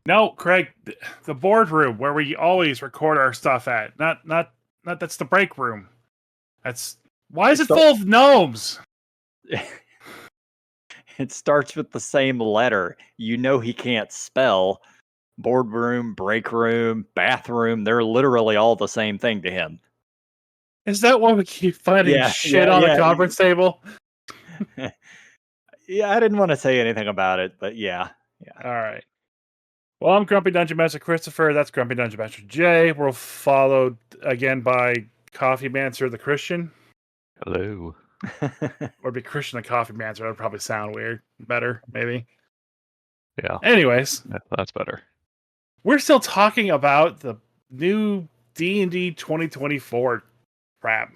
No, Craig, the boardroom where we always record our stuff at. Not that's the break room. Why is it full of gnomes? It starts with the same letter. You know he can't spell. Boardroom, break room, bathroom, they're literally all the same thing to him. Is that why we keep finding on the conference table? Yeah, I didn't want to say anything about it, but yeah. All right. Well, I'm Grumpy Dungeon Master Christopher. That's Grumpy Dungeon Master Jay. We're followed again by Coffee Mancer the Kristian. Hello. Or be Kristian the Coffee Mancer. That would probably sound weird. Better, maybe. Yeah. Anyways. Yeah, that's better. We're still talking about the new D&D 2024 crap.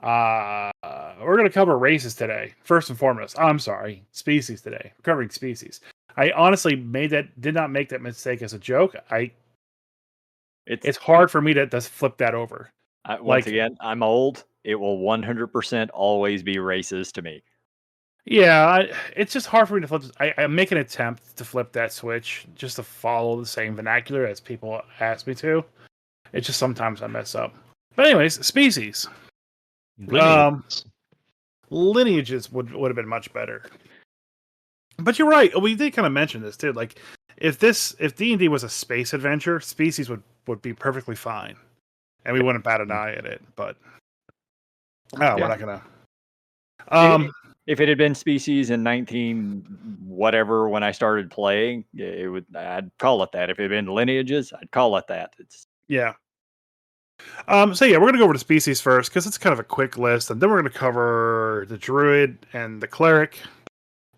We're going to cover races today. First and foremost. I'm sorry. Species today. We're covering species. I honestly did not make that mistake as a joke. It's hard for me to flip that over. Once again, I'm old. It will 100% always be races to me. Yeah, it's just hard for me to flip. I make an attempt to flip that switch just to follow the same vernacular as people ask me to. It's just sometimes I mess up. But anyways, species. Lineages would have been much better. But you're right. We did kind of mention this too. Like, if D&D was a space adventure, species would be perfectly fine, and we wouldn't bat an eye at it. But we're not gonna. If it had been species in 19 whatever when I started playing, I'd call it that. If it had been lineages, I'd call it that. Yeah. So yeah, we're gonna go over to species first because it's kind of a quick list, and then we're gonna cover the druid and the cleric.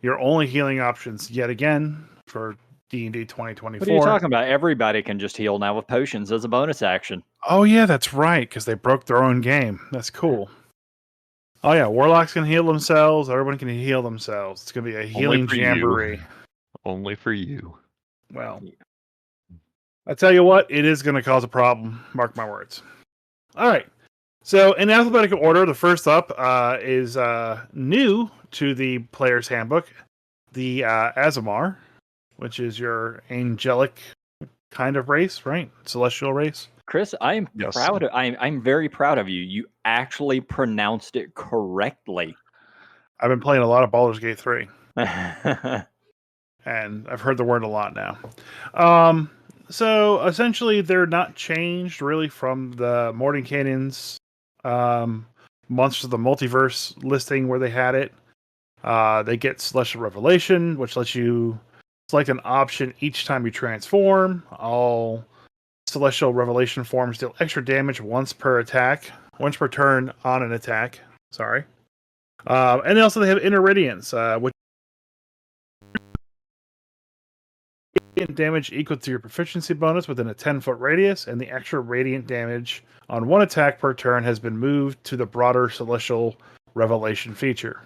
Your only healing options yet again for D&D 2024. What are you talking about? Everybody can just heal now with potions as a bonus action. Oh yeah, that's right, because they broke their own game. That's cool. Oh yeah, warlocks can heal themselves. Everyone can heal themselves. It's gonna be a healing jamboree. Only for you. Well, I tell you what, it is gonna cause a problem. Mark my words. All right. So in alphabetical order, the first up is new to the player's handbook, the Azamar, which is your angelic kind of race, right? Celestial race. Chris, I'm proud. I'm very proud of you. You actually pronounced it correctly. I've been playing a lot of Baldur's Gate 3. And I've heard the word a lot now. So essentially, they're not changed really from the Mordenkainen's Monsters of the Multiverse listing where they had it. They get Celestial Revelation, which lets you select an option each time you transform. All Celestial Revelation forms deal extra damage once per turn on an attack. Sorry. And also they have Inner Radiance, which damage equal to your proficiency bonus within a 10-foot radius, and the extra radiant damage on one attack per turn has been moved to the broader Celestial Revelation feature.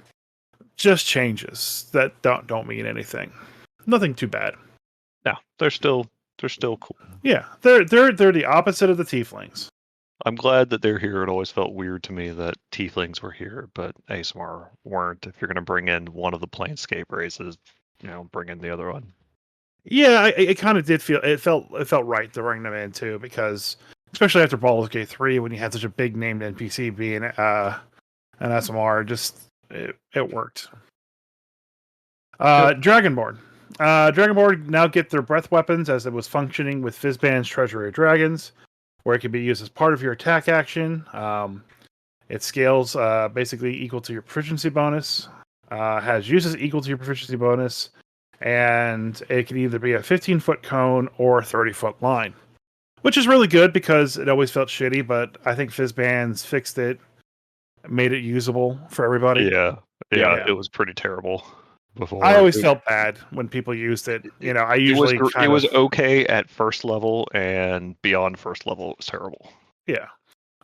Just changes that don't mean anything. Nothing too bad. No, they're still cool. Yeah, they're the opposite of the tieflings. I'm glad that they're here. It always felt weird to me that tieflings were here, but ASMR weren't. If you're going to bring in one of the planescape races, bring in the other one. Yeah, it kind of did feel it felt right to bring them in too, because especially after Baldur's Gate 3, when you had such a big named NPC being an SMR, just it worked. Dragonborn. Dragonborn now get their breath weapons as it was functioning with Fizban's Treasury of Dragons, where it can be used as part of your attack action. It scales basically equal to your proficiency bonus, has uses equal to your proficiency bonus, and it can either be a 15-foot cone or a 30-foot line, which is really good because it always felt shitty, but I think Fizban's fixed it, made it usable for everybody. Yeah, it was pretty terrible before. I always felt bad when people used it. I usually it was okay at first level, and beyond first level it was terrible. Yeah,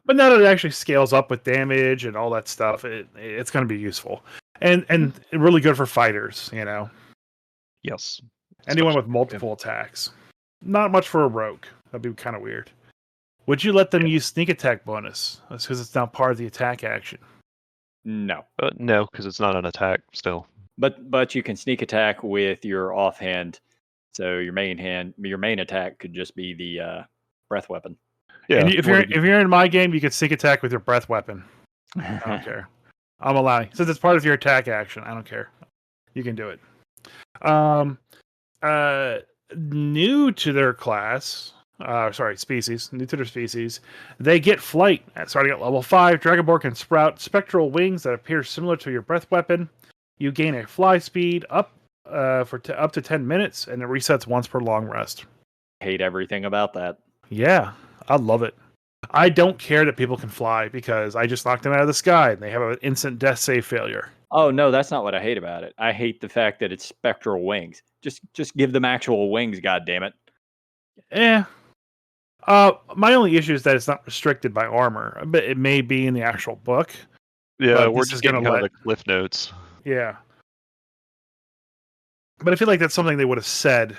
but now that it actually scales up with damage and all that stuff, it's going to be useful and really good for fighters. Yes. Anyone with multiple attacks. Not much for a rogue. That'd be kind of weird. Would you let them use sneak attack bonus? That's because it's now part of the attack action. No. No, because it's not an attack still. But you can sneak attack with your offhand So your main attack could just be the breath weapon. Yeah, And if you're in my game, you could sneak attack with your breath weapon. I don't care. I'm allowing, since it's part of your attack action. I don't care. You can do it. New to their class, species. New to their species, they get flight. Starting at level 5, Dragonborn can sprout spectral wings that appear similar to your breath weapon. You gain a fly speed up up to 10 minutes, and it resets once per long rest. Hate everything about that. Yeah, I love it. I don't care that people can fly because I just knocked them out of the sky and they have an instant death save failure. Oh no, that's not what I hate about it. I hate the fact that it's spectral wings. Just give them actual wings, god damn it. My only issue is that it's not restricted by armor, but it may be in the actual book. Yeah, we're just getting kind of the cliff notes. Yeah. But I feel like that's something they would have said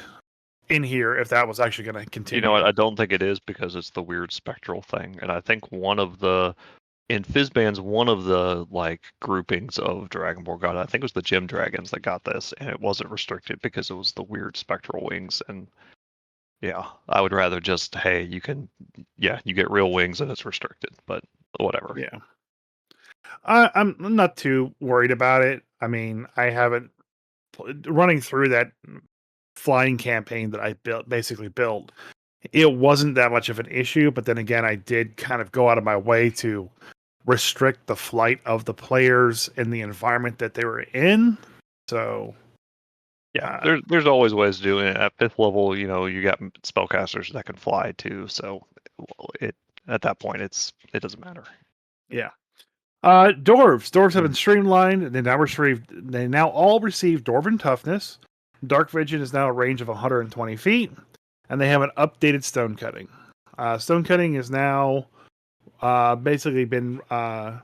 in here if that was actually going to continue. You know what? I don't think it is because it's the weird spectral thing. And I think in Fizzbands, one of the like groupings of Dragonborn got it. I think it was the Gem Dragons that got this, and it wasn't restricted because it was the weird spectral wings. And yeah, I would rather just, hey, you get real wings and it's restricted, but whatever. Yeah. I'm not too worried about it. I mean, I haven't running through that flying campaign that I basically built. It wasn't that much of an issue, but then again, I did kind of go out of my way to restrict the flight of the players in the environment that they were in. So, yeah, there's always ways to do it. At 5th level, you got spellcasters that can fly too. So, at that point, it doesn't matter. Yeah. Dwarves have been streamlined. They now all receive Dwarven toughness. Dark vision is now a range of 120 feet, and they have an updated stone cutting. Stone cutting is now basically been they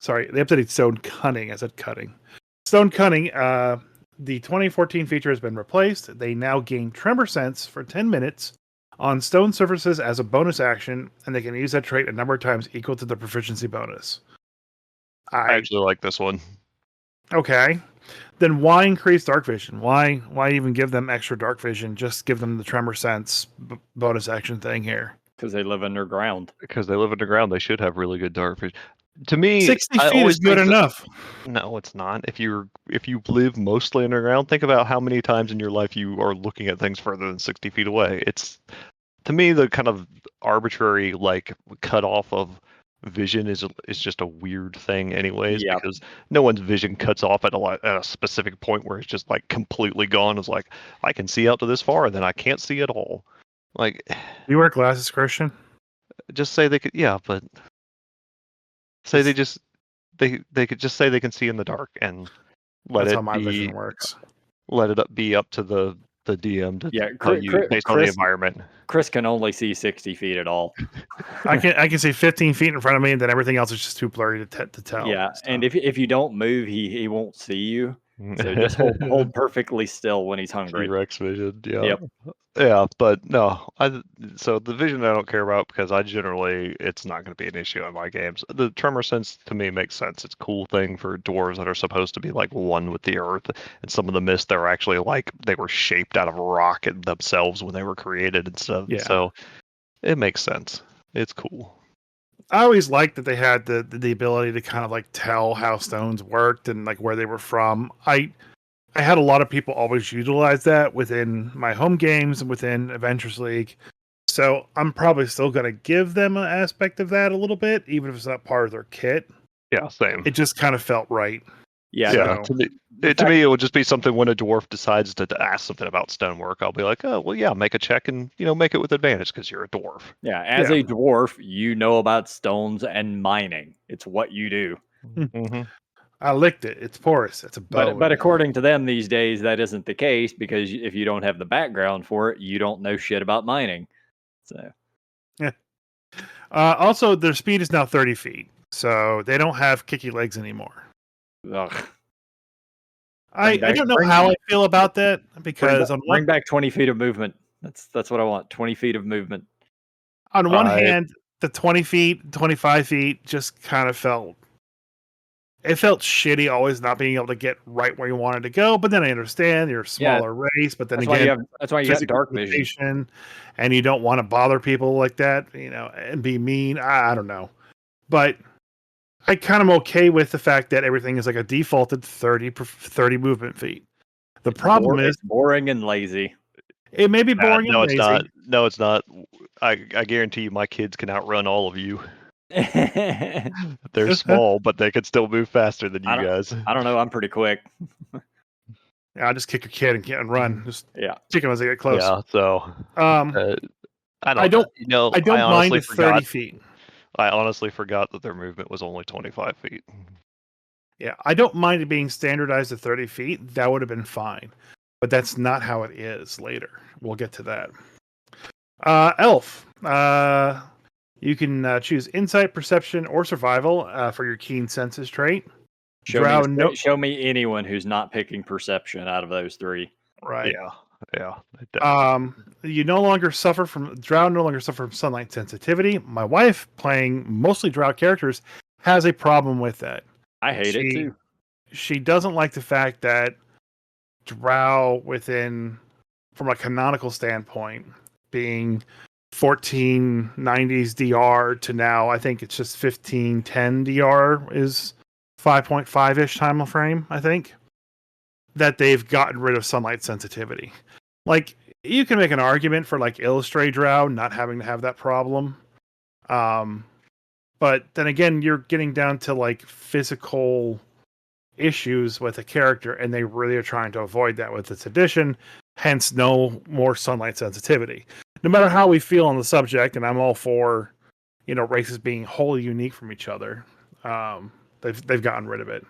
updated stone cunning. I said cutting. Stone cunning. The 2014 feature has been replaced. They now gain tremor sense for 10 minutes on stone surfaces as a bonus action, and they can use that trait a number of times equal to the proficiency bonus. I actually like this one. Okay. Then why increase dark vision? Why even give them extra dark vision? Just give them the tremor sense bonus action thing here. Because they live underground. They should have really good dark vision. To me, 60 feet is good enough. No, it's not. If you live mostly underground, think about how many times in your life you are looking at things further than 60 feet away. It's, to me, the kind of arbitrary like cutoff of vision is just a weird thing anyways, because no one's vision cuts off at a specific point where it's just like completely gone. It's like, I can see out to this far and then I can't see at all. Like, you wear glasses, Kristian? Just say they could, but say they could just say they can see in the dark and that's how my vision works. Let it be up to the DM to tell you based on the environment. Chris can only see 60 feet at all. I can see 15 feet in front of me, and then everything else is just too blurry to tell. Yeah, so. And if you don't move, he won't see you. So just hold perfectly still when he's hungry. T-Rex vision, yeah. Yep. Yeah, but no, so the vision I don't care about because it's not going to be an issue in my games. The tremor sense to me makes sense. It's a cool thing for dwarves that are supposed to be like one with the earth, and some of the myths they're actually like they were shaped out of rock themselves when they were created and stuff. Yeah. So it makes sense. It's cool. I always liked that they had the ability to kind of like tell how stones worked and like where they were from. I had a lot of people always utilize that within my home games and within Adventures League. So I'm probably still going to give them an aspect of that a little bit, even if it's not part of their kit. Yeah, same. It just kind of felt right. Yeah. Yeah. To me, it would just be something when a dwarf decides to ask something about stonework. I'll be like, oh, well, yeah, make a check and make it with advantage because you're a dwarf. Yeah. As a dwarf, you know about stones and mining. It's what you do. Mm-hmm. I licked it. It's porous. It's a bow. But according to them these days, that isn't the case because if you don't have the background for it, you don't know shit about mining. So, yeah. Also, their speed is now 30 feet, so they don't have kicky legs anymore. Ugh. I don't know how I feel about that because bring back 20 feet of movement. That's what I want. 20 feet of movement. On one hand, the 20 feet, 25 feet just kind of felt it felt shitty always not being able to get right where you wanted to go. But then I understand you're a smaller race, but then again, that's why you got dark vision, and you don't want to bother people like that, and be mean. I don't know, but I kind of okay with the fact that everything is like a defaulted 30 movement feet. The problem is it's boring and lazy. It may be boring and lazy. It's not. No, it's not. I guarantee you, my kids can outrun all of you. They're small, but they can still move faster than you guys. I don't know. I'm pretty quick. Yeah, I'll just kick your kid and run. Just kick them as they get close. Yeah. So I don't mind the 30 feet. I honestly forgot that their movement was only 25 feet. Yeah, I don't mind it being standardized at 30 feet. That would have been fine. But that's not how it is later. We'll get to that. Elf. You can choose insight, perception, or survival for your keen senses trait. Show me anyone who's not picking perception out of those three. Right. Yeah. You no longer suffer from Drow. No longer suffer from sunlight sensitivity. My wife, playing mostly Drow characters, has a problem with that. I hate it too. She doesn't like the fact that Drow from a canonical standpoint, being 1490s DR to now, I think it's just 1510 DR is 5.5-ish time frame, I think, that they've gotten rid of sunlight sensitivity. Like, you can make an argument for like Illustrate Drow not having to have that problem. But then again, you're getting down to like physical issues with a character, and they really are trying to avoid that with this edition. Hence, no more sunlight sensitivity. No matter how we feel on the subject, and I'm all for, races being wholly unique from each other. They've gotten rid of it.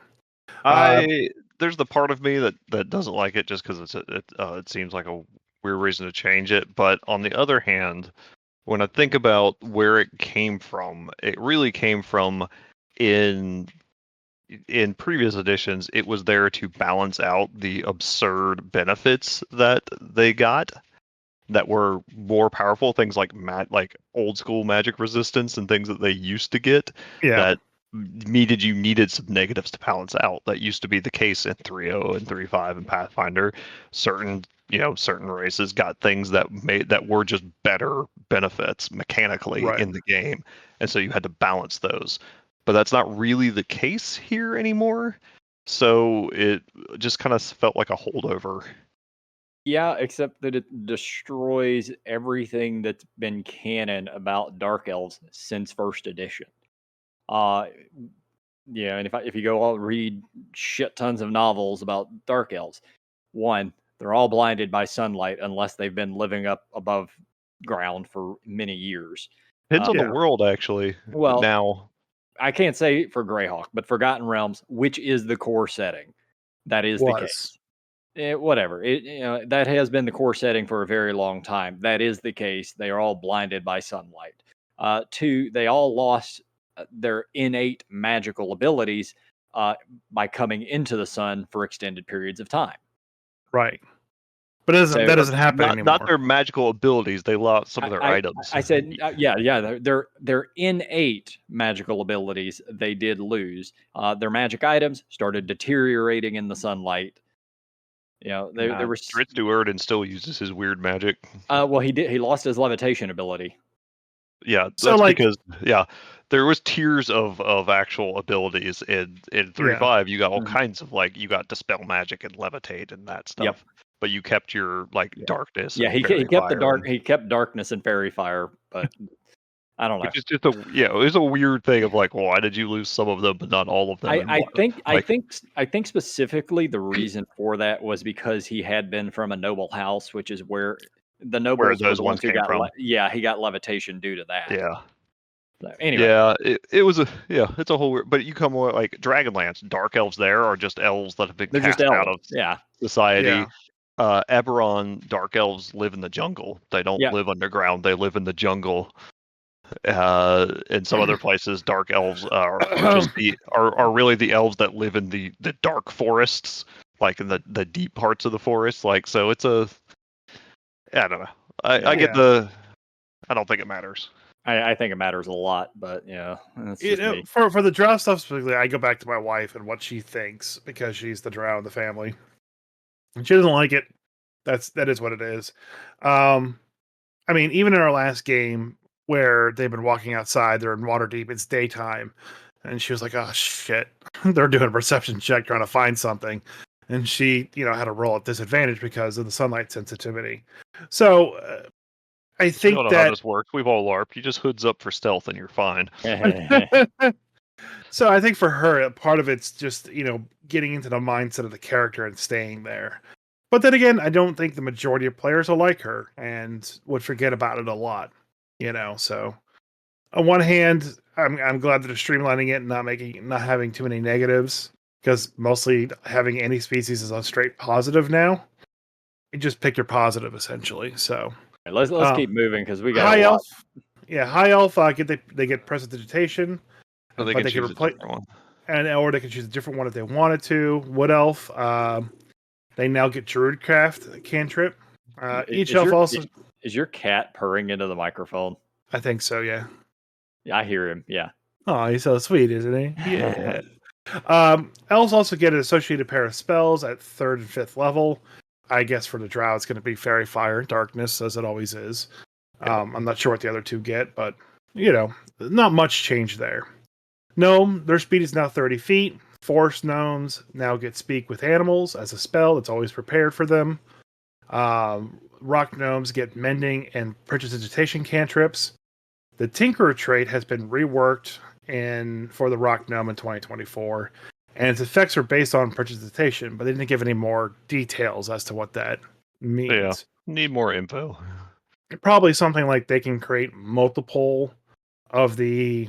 There's the part of me that doesn't like it just because it seems like a weird reason to change it. But on the other hand, when I think about where it came from, it really came from in previous editions. It was there to balance out the absurd benefits that they got that were more powerful, things like old school magic resistance and things that they used to get that you needed some negatives to balance out. That used to be the case in 3.0 and 3.5 and Pathfinder. Certain races got things that were just better benefits mechanically in the game, and so you had to balance those. But that's not really the case here anymore. So it just kind of felt like a holdover. Yeah, except that it destroys everything that's been canon about Dark Elves since first edition. And if you go read shit tons of novels about Dark Elves, one, they're all blinded by sunlight unless they've been living up above ground for many years. Depends on the world, actually. Well, now I can't say for Greyhawk, but Forgotten Realms, which is the core setting, that is the case. Whatever. That has been the core setting for a very long time. That is the case. They are all blinded by sunlight. Two, they all lost their innate magical abilities by coming into the sun for extended periods of time. Right. But that doesn't happen anymore. Not their magical abilities. They lost some of their items. I said, their innate magical abilities they did lose. Their magic items started deteriorating in the sunlight. There was Dritz Duerden still uses his weird magic. Well, he did. He lost his levitation ability. Yeah, that's because there was tiers of actual abilities in 3.5. You got all kinds of you got dispel magic and levitate and that stuff. Yep. But you kept your darkness. Yeah, he kept the dark. He kept darkness and fairy fire, but I don't know. Which is just it was a weird thing of why did you lose some of them but not all of them? I think specifically the reason for that was because he had been from a noble house, which is where the nobles those ones came from. He got levitation due to that. Yeah. So, anyway. Yeah, it was it's a whole weird. But you come like Dragonlance, dark elves there are just elves that have been cast out of society. Yeah. Eberron, dark elves live in the jungle. They don't live underground. They live in the jungle. In some other places, dark elves are really the elves that live in the dark forests, like in the deep parts of the forest. So it's I don't know. I get I don't think it matters. I think it matters a lot, but that's just me. For the drow stuff specifically, I go back to my wife and what she thinks because she's the drow in the family, and she doesn't like it. That is what it is. I mean, even in our last game where they've been walking outside, they're in Waterdeep, it's daytime, and she was like, "Oh shit, they're doing a perception check trying to find something," and she, had to roll at disadvantage because of the sunlight sensitivity. So I think you don't know how this works. We've all LARPed. You just hoods up for stealth and you're fine. So I think for her, part of it's just, getting into the mindset of the character and staying there. But then again, I don't think the majority of players will like her and would forget about it a lot, So on one hand, I'm glad that they're streamlining it and not having too many negatives, because mostly having any species is a straight positive now. You just pick your positive essentially. So let's keep moving because we got high a lot. elf. Yeah, high elf. They get prestidigitation, So they but can they can choose replace. a different one. Or they can choose a different one if they wanted to. Wood elf, they now get Druidcraft cantrip. Each elf also. Is your cat purring into the microphone? I think so. Yeah. Yeah, I hear him. Yeah. Oh, he's so sweet, isn't he? Yeah. Elves also get an associated pair of spells at 3rd and 5th level. I guess for the drow, it's going to be Fairy, Fire, Darkness, as it always is. I'm not sure what the other two get, but not much change there. Gnome, their speed is now 30 feet. Forest gnomes now get speak with animals as a spell that's always prepared for them. Rock gnomes get mending and prestidigitation cantrips. The Tinkerer trait has been reworked for the rock gnome in 2024, and its effects are based on prestidigitation, but they didn't give any more details as to what that means. Yeah, need more info. Probably something like they can create multiple of the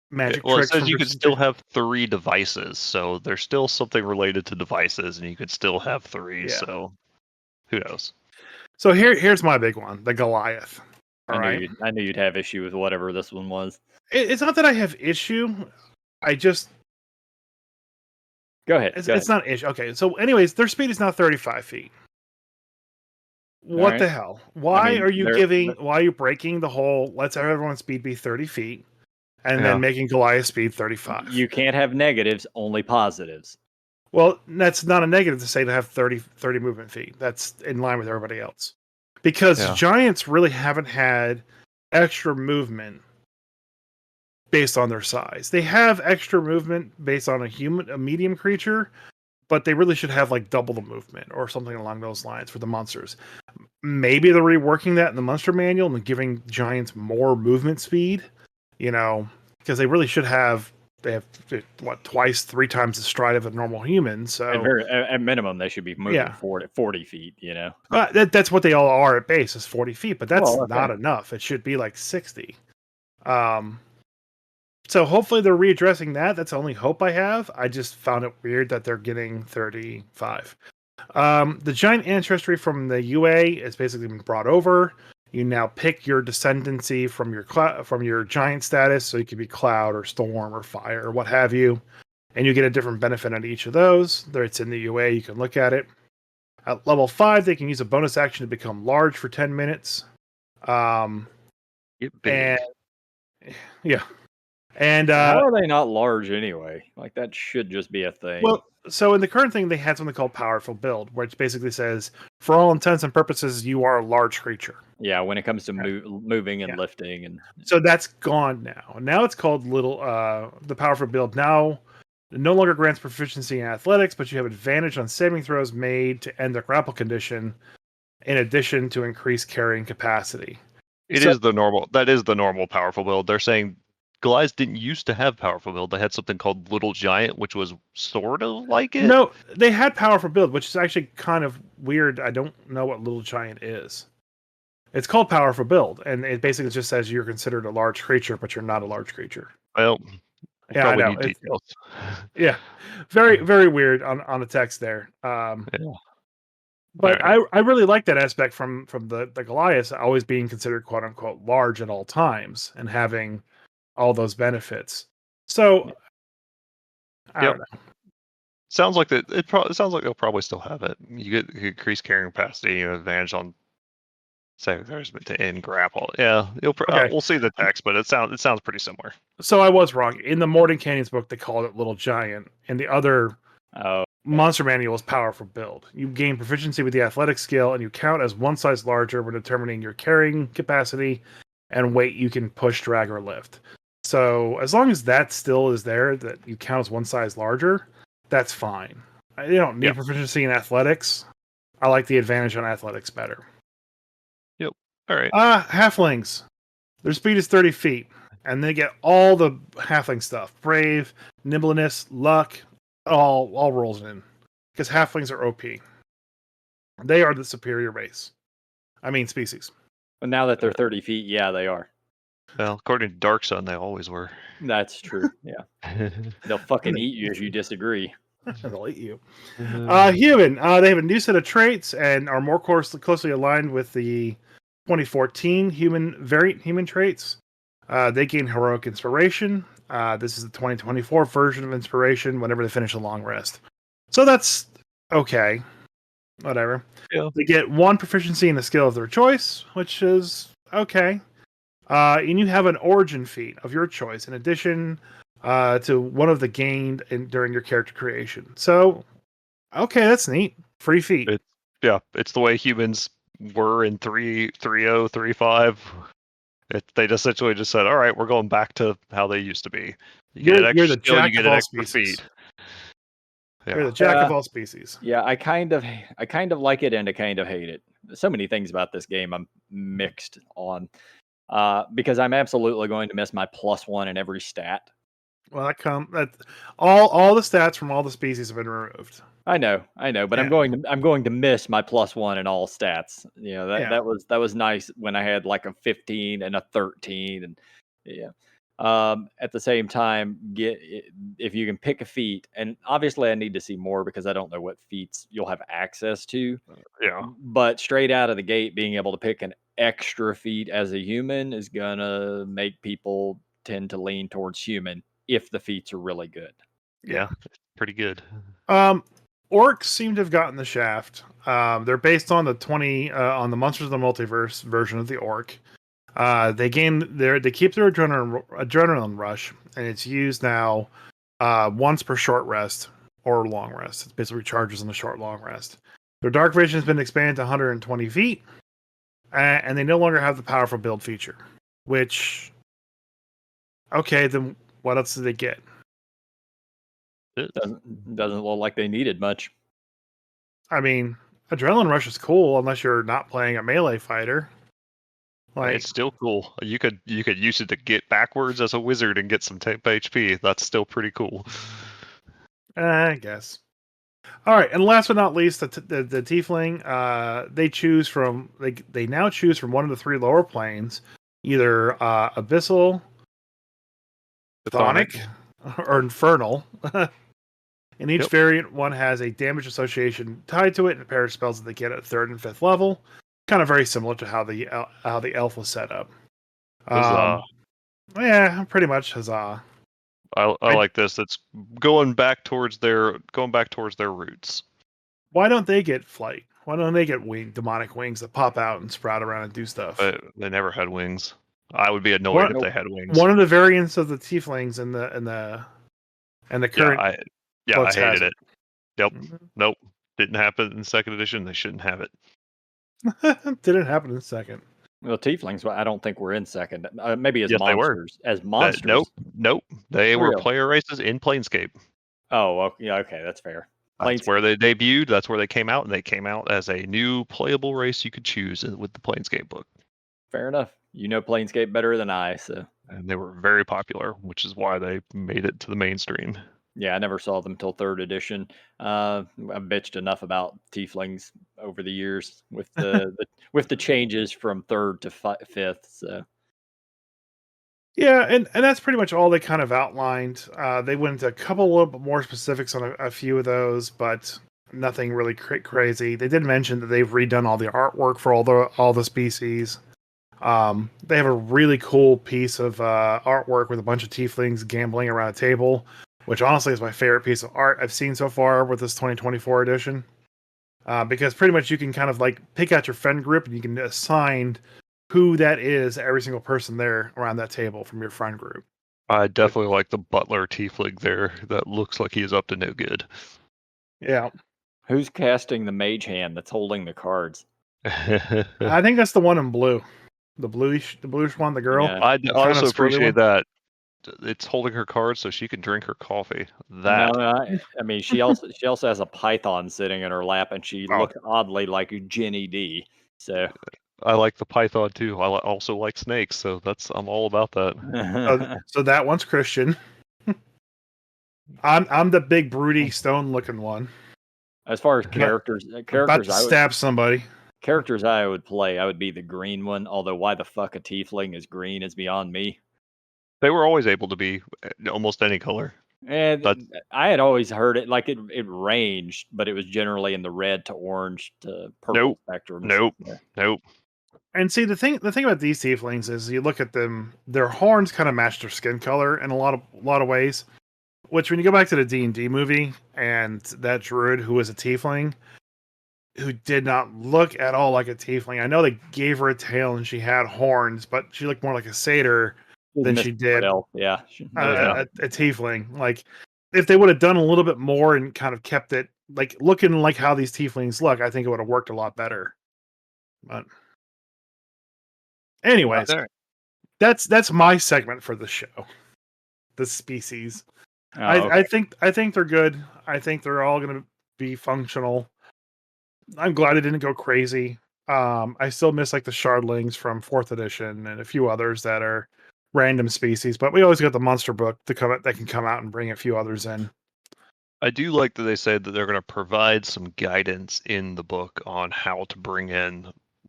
magic tricks. It says you could still have 3 devices, so there's still something related to devices, and you could still have 3. Yeah. So who knows? So here's my big one: the Goliath. I knew you'd have issue with whatever this one was. It's not that I have issue. I just go ahead. It's not an issue. Okay. So, anyways, their speed is now 35 feet. What the hell? Why are you breaking the whole? Let's have everyone's speed be 30 feet, and then making Goliath speed 35. You can't have negatives, only positives. Well, that's not a negative to say to have 30 movement feet. That's in line with everybody else. Because giants really haven't had extra movement based on their size. They have extra movement based on a medium creature, but they really should have like double the movement or something along those lines for the monsters. Maybe they're reworking that in the monster manual and giving giants more movement speed, because they really should have. They have twice, 3 times the stride of a normal human. So at minimum, they should be moving 40 feet. That's what they all are at base is 40 feet, but that's not enough. It should be like 60. So hopefully they're readdressing that. That's the only hope I have. I just found it weird that they're getting 35. The giant ancestry from the UA has basically been brought over. You now pick your descendancy from your giant status, so you can be cloud or storm or fire or what have you, and you get a different benefit on each of those. It's in the UA. You can look at it. At level 5, they can use a bonus action to become large for 10 minutes. Get big. And how are they not large anyway? Like that should just be a thing. Well, so in the current thing, they had something called Powerful Build, which basically says, for all intents and purposes, you are a large creature. Yeah, when it comes to moving and lifting, and so that's gone now. Now it's called the Powerful Build. Now, it no longer grants proficiency in athletics, but you have advantage on saving throws made to end the grapple condition, in addition to increased carrying capacity. That is the normal Powerful Build. They're saying Goliaths didn't used to have Powerful Build. They had something called Little Giant, which was sort of like it. No, they had Powerful Build, which is actually kind of weird. I don't know what Little Giant is. It's called Powerful Build, and it basically just says you're considered a large creature, but you're not a large creature. Well, I know. Need details. Yeah, very, very weird on the text there. But right. I really like that aspect from the Goliaths always being considered quote unquote large at all times and having all those benefits. So I don't know. Sounds like that. It sounds like they'll probably still have it. You get increased carrying capacity, advantage on Saving throws to end grapple. Yeah, Okay. we'll see the text, but it sounds pretty similar. So I was wrong. In the Morton Canyons book, they called it Little Giant. In the other Monster Manual is Powerful Build. You gain proficiency with the athletic skill, and you count as one size larger when determining your carrying capacity and weight you can push, drag, or lift. So as long as that still is there, that you count as one size larger, that's fine. You don't need proficiency in athletics. I like the advantage on athletics better. Yep. All right. Halflings. Their speed is 30 feet, and they get all the halfling stuff. Brave, nimbleness, luck, all rolls in. Because halflings are OP. They are the superior race. I mean species. But now that they're 30 feet, yeah, they are. Well, according to Dark Sun, they always were. That's true, yeah. They'll fucking eat you if you disagree. They'll eat you. Human. They have a new set of traits and are more closely aligned with the 2014 variant human traits. They gain heroic inspiration. This is the 2024 version of inspiration whenever they finish a long rest. So that's okay. Whatever. Yeah. They get 1 proficiency in the skill of their choice, which is okay. And you have an origin feat of your choice in addition to one of the gained during your character creation. So, okay, that's neat. Free feat. It's the way humans were in 3.0, 3.5. They just essentially just said, all right, we're going back to how they used to be. You're the jack of all species. Yeah. You're the jack of all species. Yeah, I kind of like it and I kind of hate it. So many things about this game I'm mixed on. Because I'm absolutely going to miss my +1 in every stat. Well, all the stats from all the species have been removed. I know, but I'm going to miss my +1 in all stats. You know, that was nice when I had like a 15 and a 13 and yeah. At the same time, if you can pick a feat, and obviously I need to see more because I don't know what feats you'll have access to. Yeah. But straight out of the gate, being able to pick an extra feat as a human is gonna make people tend to lean towards human if the feats are really good. Yeah, pretty good. Orcs seem to have gotten the shaft. They're based on the on the Monsters of the Multiverse version of the orc. They keep their adrenaline rush, and it's used now once per short rest or long rest. It basically recharges on the short long rest. Their dark vision has been expanded to 120 feet, and they no longer have the powerful build feature. Which, okay, then what else did they get? Doesn't look like they needed much. I mean, adrenaline rush is cool unless you're not playing a melee fighter. Like, it's still cool. You could use it to get backwards as a wizard and get some HP. That's still pretty cool. I guess. All right, and last but not least, the tiefling. They now choose from one of the 3 lower planes, either abyssal, chthonic, or infernal. In each variant, one has a damage association tied to it and a pair of spells that they get at 3rd and 5th level. Kind of very similar to how the elf was set up. Huzzah. Yeah, pretty much huzzah. I like this. It's going back towards their roots. Why don't they get flight? Why don't they get demonic wings that pop out and sprout around and do stuff? They never had wings. I would be annoyed if they had wings. One of the variants of the tieflings in the current I hated it. Yep. Nope. Didn't happen in 2nd edition. They shouldn't have it. Didn't happen in 2nd. Well, tieflings, I don't think we're in 2nd. Maybe as monsters. They were. As monsters. Nope. They were player races in Planescape. Oh, yeah. Okay, that's fair. That's where they debuted. That's where they came out, and they came out as a new playable race you could choose with the Planescape book. Fair enough. You know Planescape better than I, so. And they were very popular, which is why they made it to the mainstream. Yeah, I never saw them till 3rd edition. I've bitched enough about tieflings over the years with the changes from 3rd to 5th. So yeah, and that's pretty much all they kind of outlined. They went into a little bit more specifics on a few of those, but nothing really crazy. They did mention that they've redone all the artwork for all the species. They have a really cool piece of artwork with a bunch of tieflings gambling around a table, which honestly is my favorite piece of art I've seen so far with this 2024 edition. because pretty much you can kind of like pick out your friend group and you can assign who that is, every single person there around that table from your friend group. I definitely like the butler tiefling there. That looks like he is up to no good. Yeah. Who's casting the mage hand that's holding the cards? I think that's the one in blue. The bluish one, the girl. Yeah. I kind also of squirrely appreciate one. that it's holding her cards so she can drink her coffee. No, That I mean she also has a python sitting in her lap, and she Oh. looks oddly like Jenny D. So I like the python too. I also like snakes, so I'm all about that. So that one's Kristian. I'm the big broody stone looking one. as far as characters, About to stab somebody. Characters I would play, I would be the green one. Although why the fuck a tiefling is green is beyond me. They were always able to be almost any color. And I had always heard it like it ranged, but it was generally in the red to orange to purple spectrums. Nope. And see, the thing about these tieflings is you look at them; their horns kind of match their skin color in a lot of ways. Which, when you go back to the D&D movie and that druid who was a tiefling, who did not look at all like a tiefling. I know they gave her a tail and she had horns, but she looked more like a satyr than she did a tiefling. Like, if they would have done a little bit more and kind of kept it like looking like how these tieflings look, I think it would have worked a lot better. But anyways, that's my segment for the show. The species. I think they're good. I think they're all going to be functional. I'm glad it didn't go crazy. I still miss like the shardlings from 4th edition and a few others that are random species, but we always got the monster book that can come out and bring a few others in. I do like that they said that they're going to provide some guidance in the book on how to bring in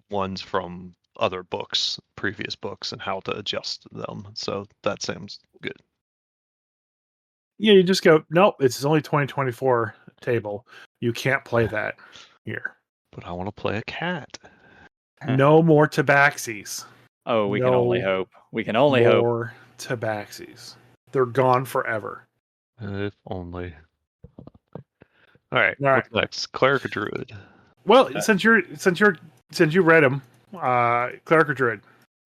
ones from other books, previous books, and how to adjust them. So that sounds good. Yeah, you just go, nope, it's only 2024 table. You can't play that here. But I want to play a cat. No more tabaxis. Oh, we can only hope. We can only hope. More tabaxis. They're gone forever. If only. All right. What's next? Cleric or druid? Well, since you read them, cleric or druid?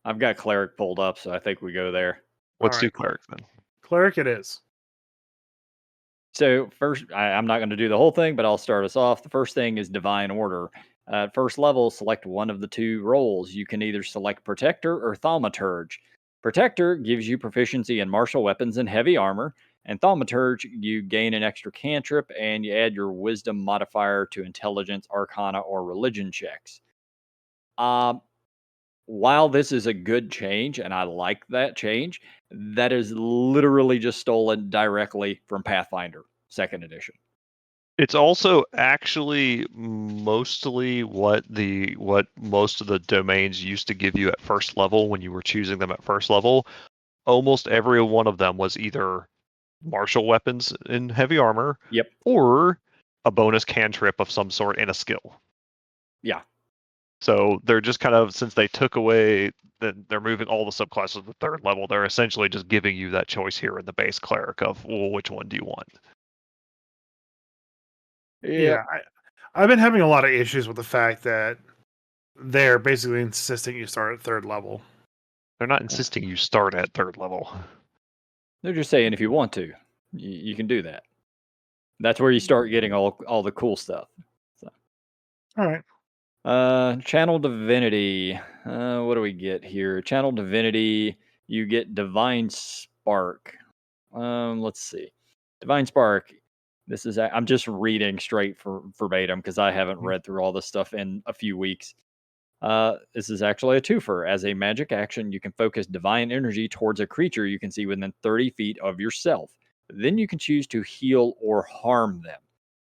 I've got cleric pulled up, so I think we go there. Let's do cleric then. Cleric it is. So first, I'm not going to do the whole thing, but I'll start us off. The first thing is divine order. At first level, select one of the two roles. You can either select protector or thaumaturge. Protector gives you proficiency in martial weapons and heavy armor, and thaumaturge, you gain an extra cantrip and you add your wisdom modifier to intelligence, arcana, or religion checks. While this is a good change, and I like that change, that is literally just stolen directly from Pathfinder 2nd edition. It's also actually mostly what most of the domains used to give you at first level when you were choosing them at first level. Almost every one of them was either martial weapons in heavy armor, or a bonus cantrip of some sort and a skill. Yeah. So they're just kind of, since they took away, they're moving all the subclasses to the 3rd level, they're essentially just giving you that choice here in the base cleric of, well, which one do you want? Yeah, I've been having a lot of issues with the fact that they're basically insisting you start at 3rd level. They're not insisting you start at 3rd level. They're just saying if you want to, you can do that. That's where you start getting all the cool stuff. So. All right. Channel divinity. What do we get here? Channel divinity. You get divine spark. Let's see. Divine spark. This is I'm just reading straight for verbatim because I haven't read through all this stuff in a few weeks. This is actually a twofer. As a magic action, you can focus divine energy towards a creature you can see within 30 feet of yourself. Then you can choose to heal or harm them.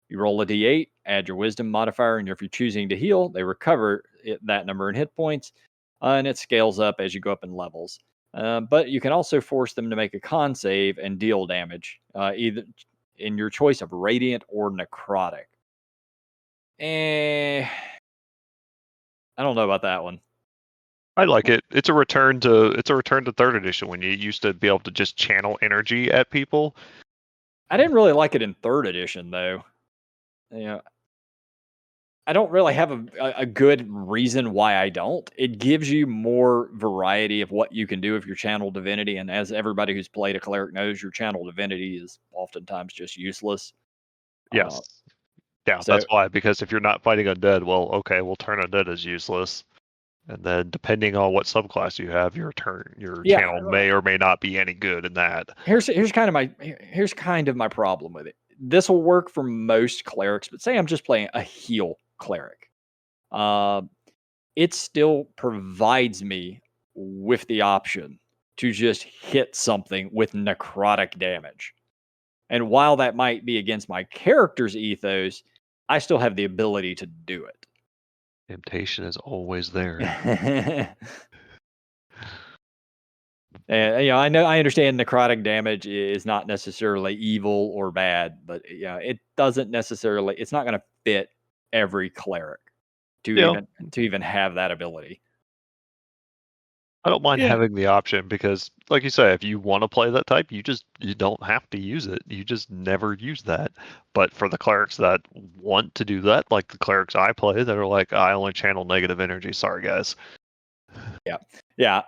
You roll a d8, add your wisdom modifier, and if you're choosing to heal, they recover that number in hit points, and it scales up as you go up in levels. But you can also force them to make a con save and deal damage, either in your choice of radiant or necrotic. I don't know about that one. I like it. It's a return to 3rd edition when you used to be able to just channel energy at people. I didn't really like it in 3rd edition though. I don't really have a good reason why I don't. It gives you more variety of what you can do if you're channel divinity, and as everybody who's played a cleric knows, your channel divinity is oftentimes just useless. Yes. Yeah, So that's why. Because if you're not fighting undead, well, okay, we'll turn undead as useless. And then depending on what subclass you have, your channel may or may not be any good in that. Here's kind of my problem with it. This will work for most clerics, but say I'm just playing a heal cleric. It still provides me with the option to just hit something with necrotic damage. And while that might be against my character's ethos, I still have the ability to do it. Temptation is always there. And I understand necrotic damage is not necessarily evil or bad, but it doesn't necessarily. It's not going to fit every cleric to even have that ability. I don't mind having the option because, like you say, if you want to play that type, you don't have to use it. You just never use that. But for the clerics that want to do that, like the clerics I play, that are like, I only channel negative energy. Sorry, guys. Yeah.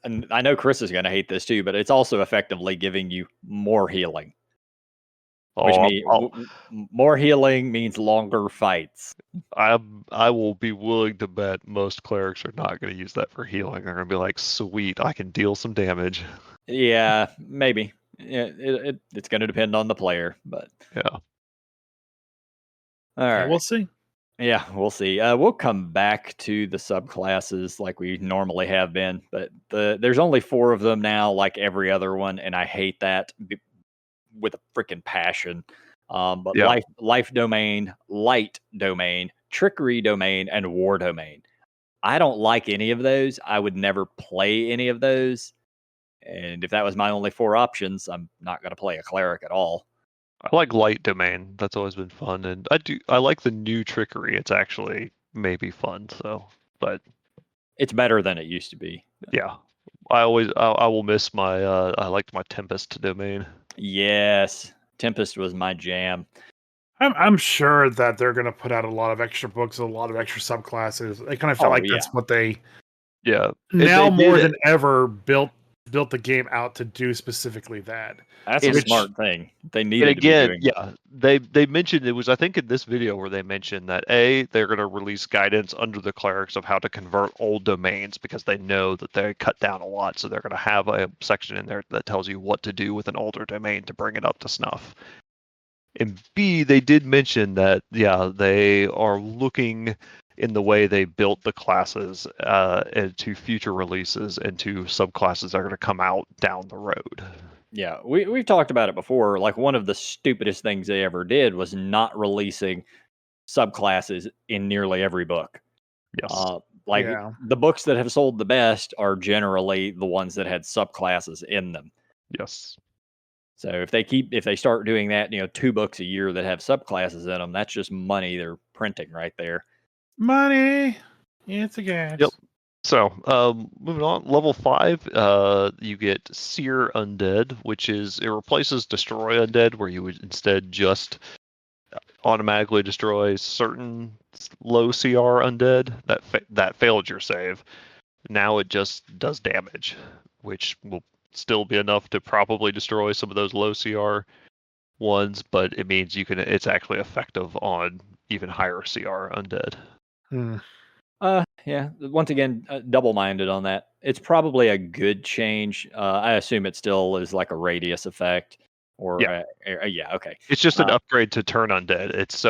And I know Chris is going to hate this too, but it's also effectively giving you more healing. Which means more healing means longer fights. I will be willing to bet most clerics are not going to use that for healing. They're going to be like, sweet, I can deal some damage. Yeah, maybe. It's going to depend on the player, but yeah. All right, we'll see. Yeah, we'll see. We'll come back to the subclasses like we normally have been, but there's only 4 of them now, like every other one, and I hate that with a freaking passion. But life domain, light domain, trickery domain, and war domain. I don't like any of those. I would never play any of those. And if that was my only 4 options, I'm not going to play a cleric at all. I like light domain. That's always been fun, and I like the new trickery. It's actually maybe fun. But it's better than it used to be. Yeah, I will miss my. I liked my Tempest domain. Yes, Tempest was my jam. I'm sure that they're going to put out a lot of extra books, a lot of extra subclasses. They kind of felt that's what they. Yeah. Now more than ever built the game out to do specifically that. That's a smart thing. They needed to be doing. Yeah, they mentioned it was, I think, in this video where they mentioned that they're going to release guidance under the clerics of how to convert old domains because they know that they cut down a lot, so they're going to have a section in there that tells you what to do with an older domain to bring it up to snuff. And B, they did mention that they are looking in the way they built the classes into future releases and to subclasses that are going to come out down the road. Yeah, we've talked about it before. Like, one of the stupidest things they ever did was not releasing subclasses in nearly every book. Yes. The books that have sold the best are generally the ones that had subclasses in them. Yes. So if they start doing that, 2 books a year that have subclasses in them, that's just money they're printing right there. Money. It's a gas. Yep. So, moving on, level 5, you get Seer Undead, which is, it replaces Destroy Undead, where you would instead just automatically destroy certain low CR undead that failed your save. Now it just does damage, which will still be enough to probably destroy some of those low CR ones, but it means it's actually effective on even higher CR undead. Yeah. Once again, double-minded on that. It's probably a good change. I assume it still is like a radius effect, or okay. It's just an upgrade to turn undead. It's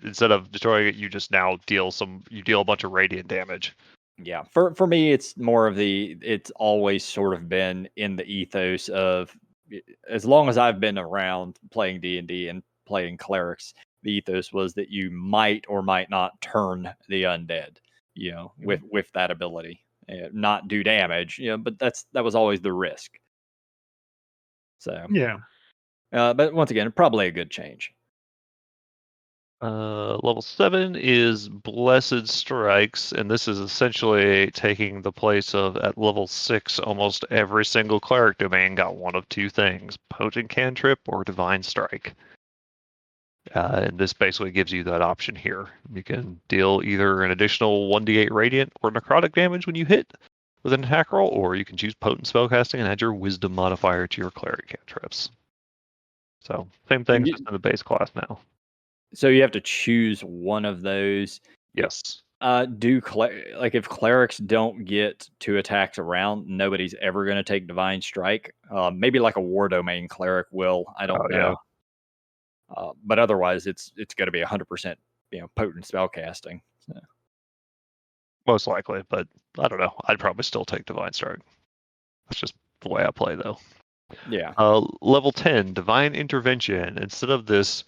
instead of destroying it, you just now deal a bunch of radiant damage. Yeah, for me, it's more of it's always sort of been in the ethos of, as long as I've been around playing D&D and playing clerics, the ethos was that you might or might not turn the undead, with that ability, not do damage, but that was always the risk. So yeah, but once again, probably a good change. Level 7 is Blessed Strikes, and this is essentially taking the place of, at level 6, almost every single cleric domain got one of 2 things: Potent Cantrip or Divine Strike. And this basically gives you that option here. You can deal either an additional 1d8 radiant or necrotic damage when you hit with an attack roll, or you can choose potent spellcasting and add your wisdom modifier to your cleric cantrips. So same thing, just in the base class now. So you have to choose one of those. Yes. Like if clerics don't get 2 attacks around, nobody's ever going to take divine strike. Maybe like a war domain cleric will. I don't know. Yeah. But otherwise, it's going to be 100%, potent spell casting. So. Most likely, but I don't know. I'd probably still take divine strike. That's just the way I play, though. Yeah. Level 10, divine intervention. Instead of this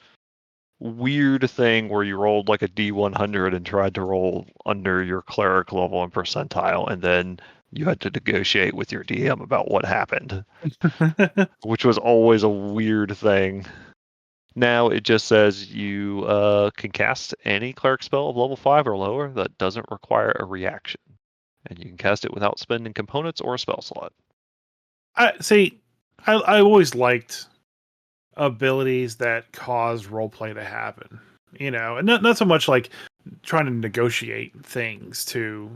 weird thing where you rolled like a D100 and tried to roll under your cleric level and percentile, and then you had to negotiate with your DM about what happened, which was always a weird thing. Now it just says you can cast any cleric spell of level 5 or lower that doesn't require a reaction, and you can cast it without spending components or a spell slot. I always liked abilities that cause roleplay to happen, and not so much like trying to negotiate things to,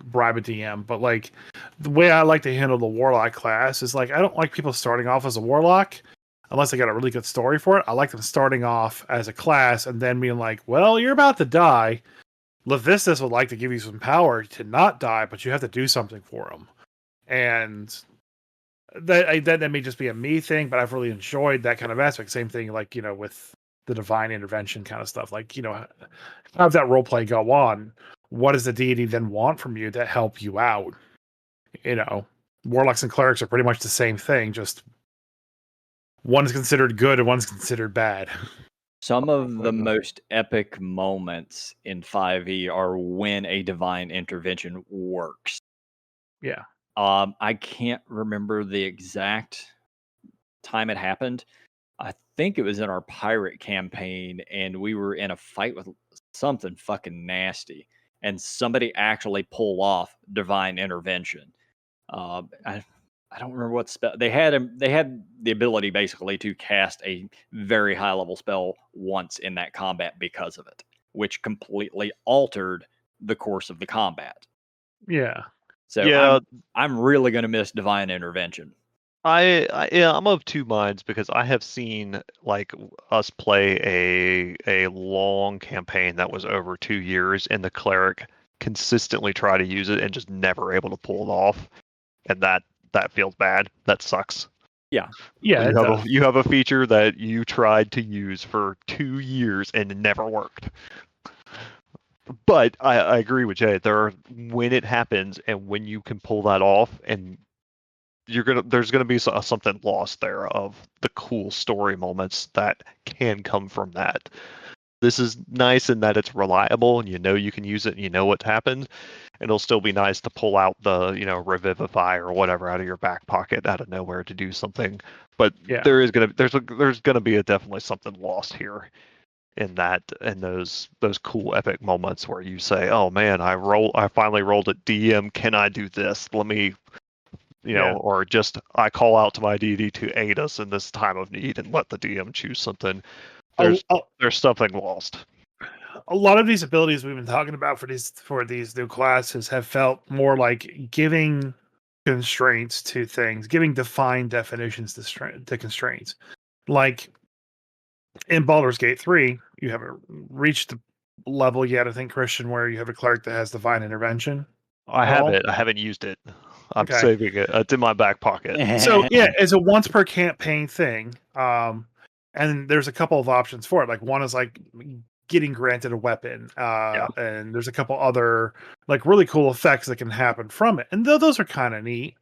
bribe a DM, but like the way I like to handle the warlock class is like I don't like people starting off as a warlock unless they got a really good story for it. I like them starting off as a class and then being like, well, you're about to die. Levistus would like to give you some power to not die, but you have to do something for him. And that may just be a me thing, but I've really enjoyed that kind of aspect. Same thing, like, with the divine intervention kind of stuff. Like, have that role play go on. What does the deity then want from you to help you out? Warlocks and clerics are pretty much the same thing, just one is considered good and one's considered bad. Some of the most epic moments in 5e are when a divine intervention works. Yeah. I can't remember the exact time it happened. I think it was in our pirate campaign, and we were in a fight with something fucking nasty, and somebody actually pulled off divine intervention. I don't remember what spell they had. They had the ability basically to cast a very high level spell once in that combat because of it, which completely altered the course of the combat. Yeah. So yeah, I'm really going to miss divine intervention. I'm of two minds because I have seen like us play a long campaign that was over 2 years, and the cleric consistently try to use it and just never able to pull it off, and that feels bad. That sucks. Yeah. You have a feature that you tried to use for 2 years and it never worked. But I agree with Jay. When it happens and when you can pull that off, and there's gonna be something lost there of the cool story moments that can come from that. This is nice in that it's reliable and you can use it and you know what happened. And it'll still be nice to pull out the revivify or whatever out of your back pocket out of nowhere to do something. But there's gonna be definitely something lost here in those cool epic moments where you say, oh man, I finally rolled at DM, can I do this? Let me or just I call out to my deity to aid us in this time of need and let the DM choose something. There's something lost. A lot of these abilities we've been talking about for these new classes have felt more like giving constraints to things, giving defined definitions to constraints. Like in Baldur's Gate 3, you haven't reached the level yet, I think, Kristian, where you have a cleric that has divine intervention. I have it. I haven't used it. I'm saving it. It's in my back pocket. So yeah, it's a once per campaign thing. And there's a couple of options for it. Like one is like getting granted a weapon. And there's a couple other like really cool effects that can happen from it. And those are kind of neat.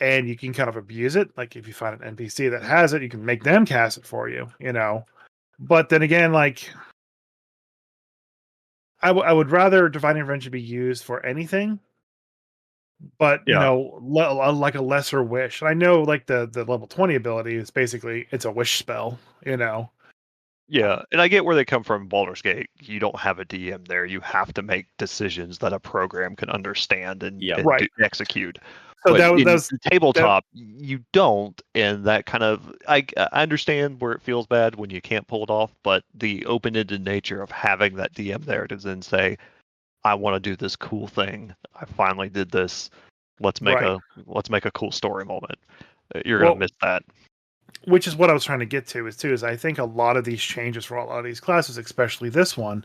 And you can kind of abuse it. Like if you find an NPC that has it, you can make them cast it for you, But then again, like I would rather divine intervention be used for anything, but like a lesser wish. And I know like the level 20 ability is basically it's a wish spell, Yeah, and I get where they come from in Baldur's Gate. You don't have a DM there. You have to make decisions that a program can understand and execute. So but that in was tabletop, you don't, and that kind of I understand where it feels bad when you can't pull it off, but the open-ended nature of having that DM there to then say, "I want to do this cool thing. I finally did this. Let's make right. a cool story moment." You're gonna miss that. Which is what I was trying to get to is I think a lot of these changes for a lot of these classes, especially this one,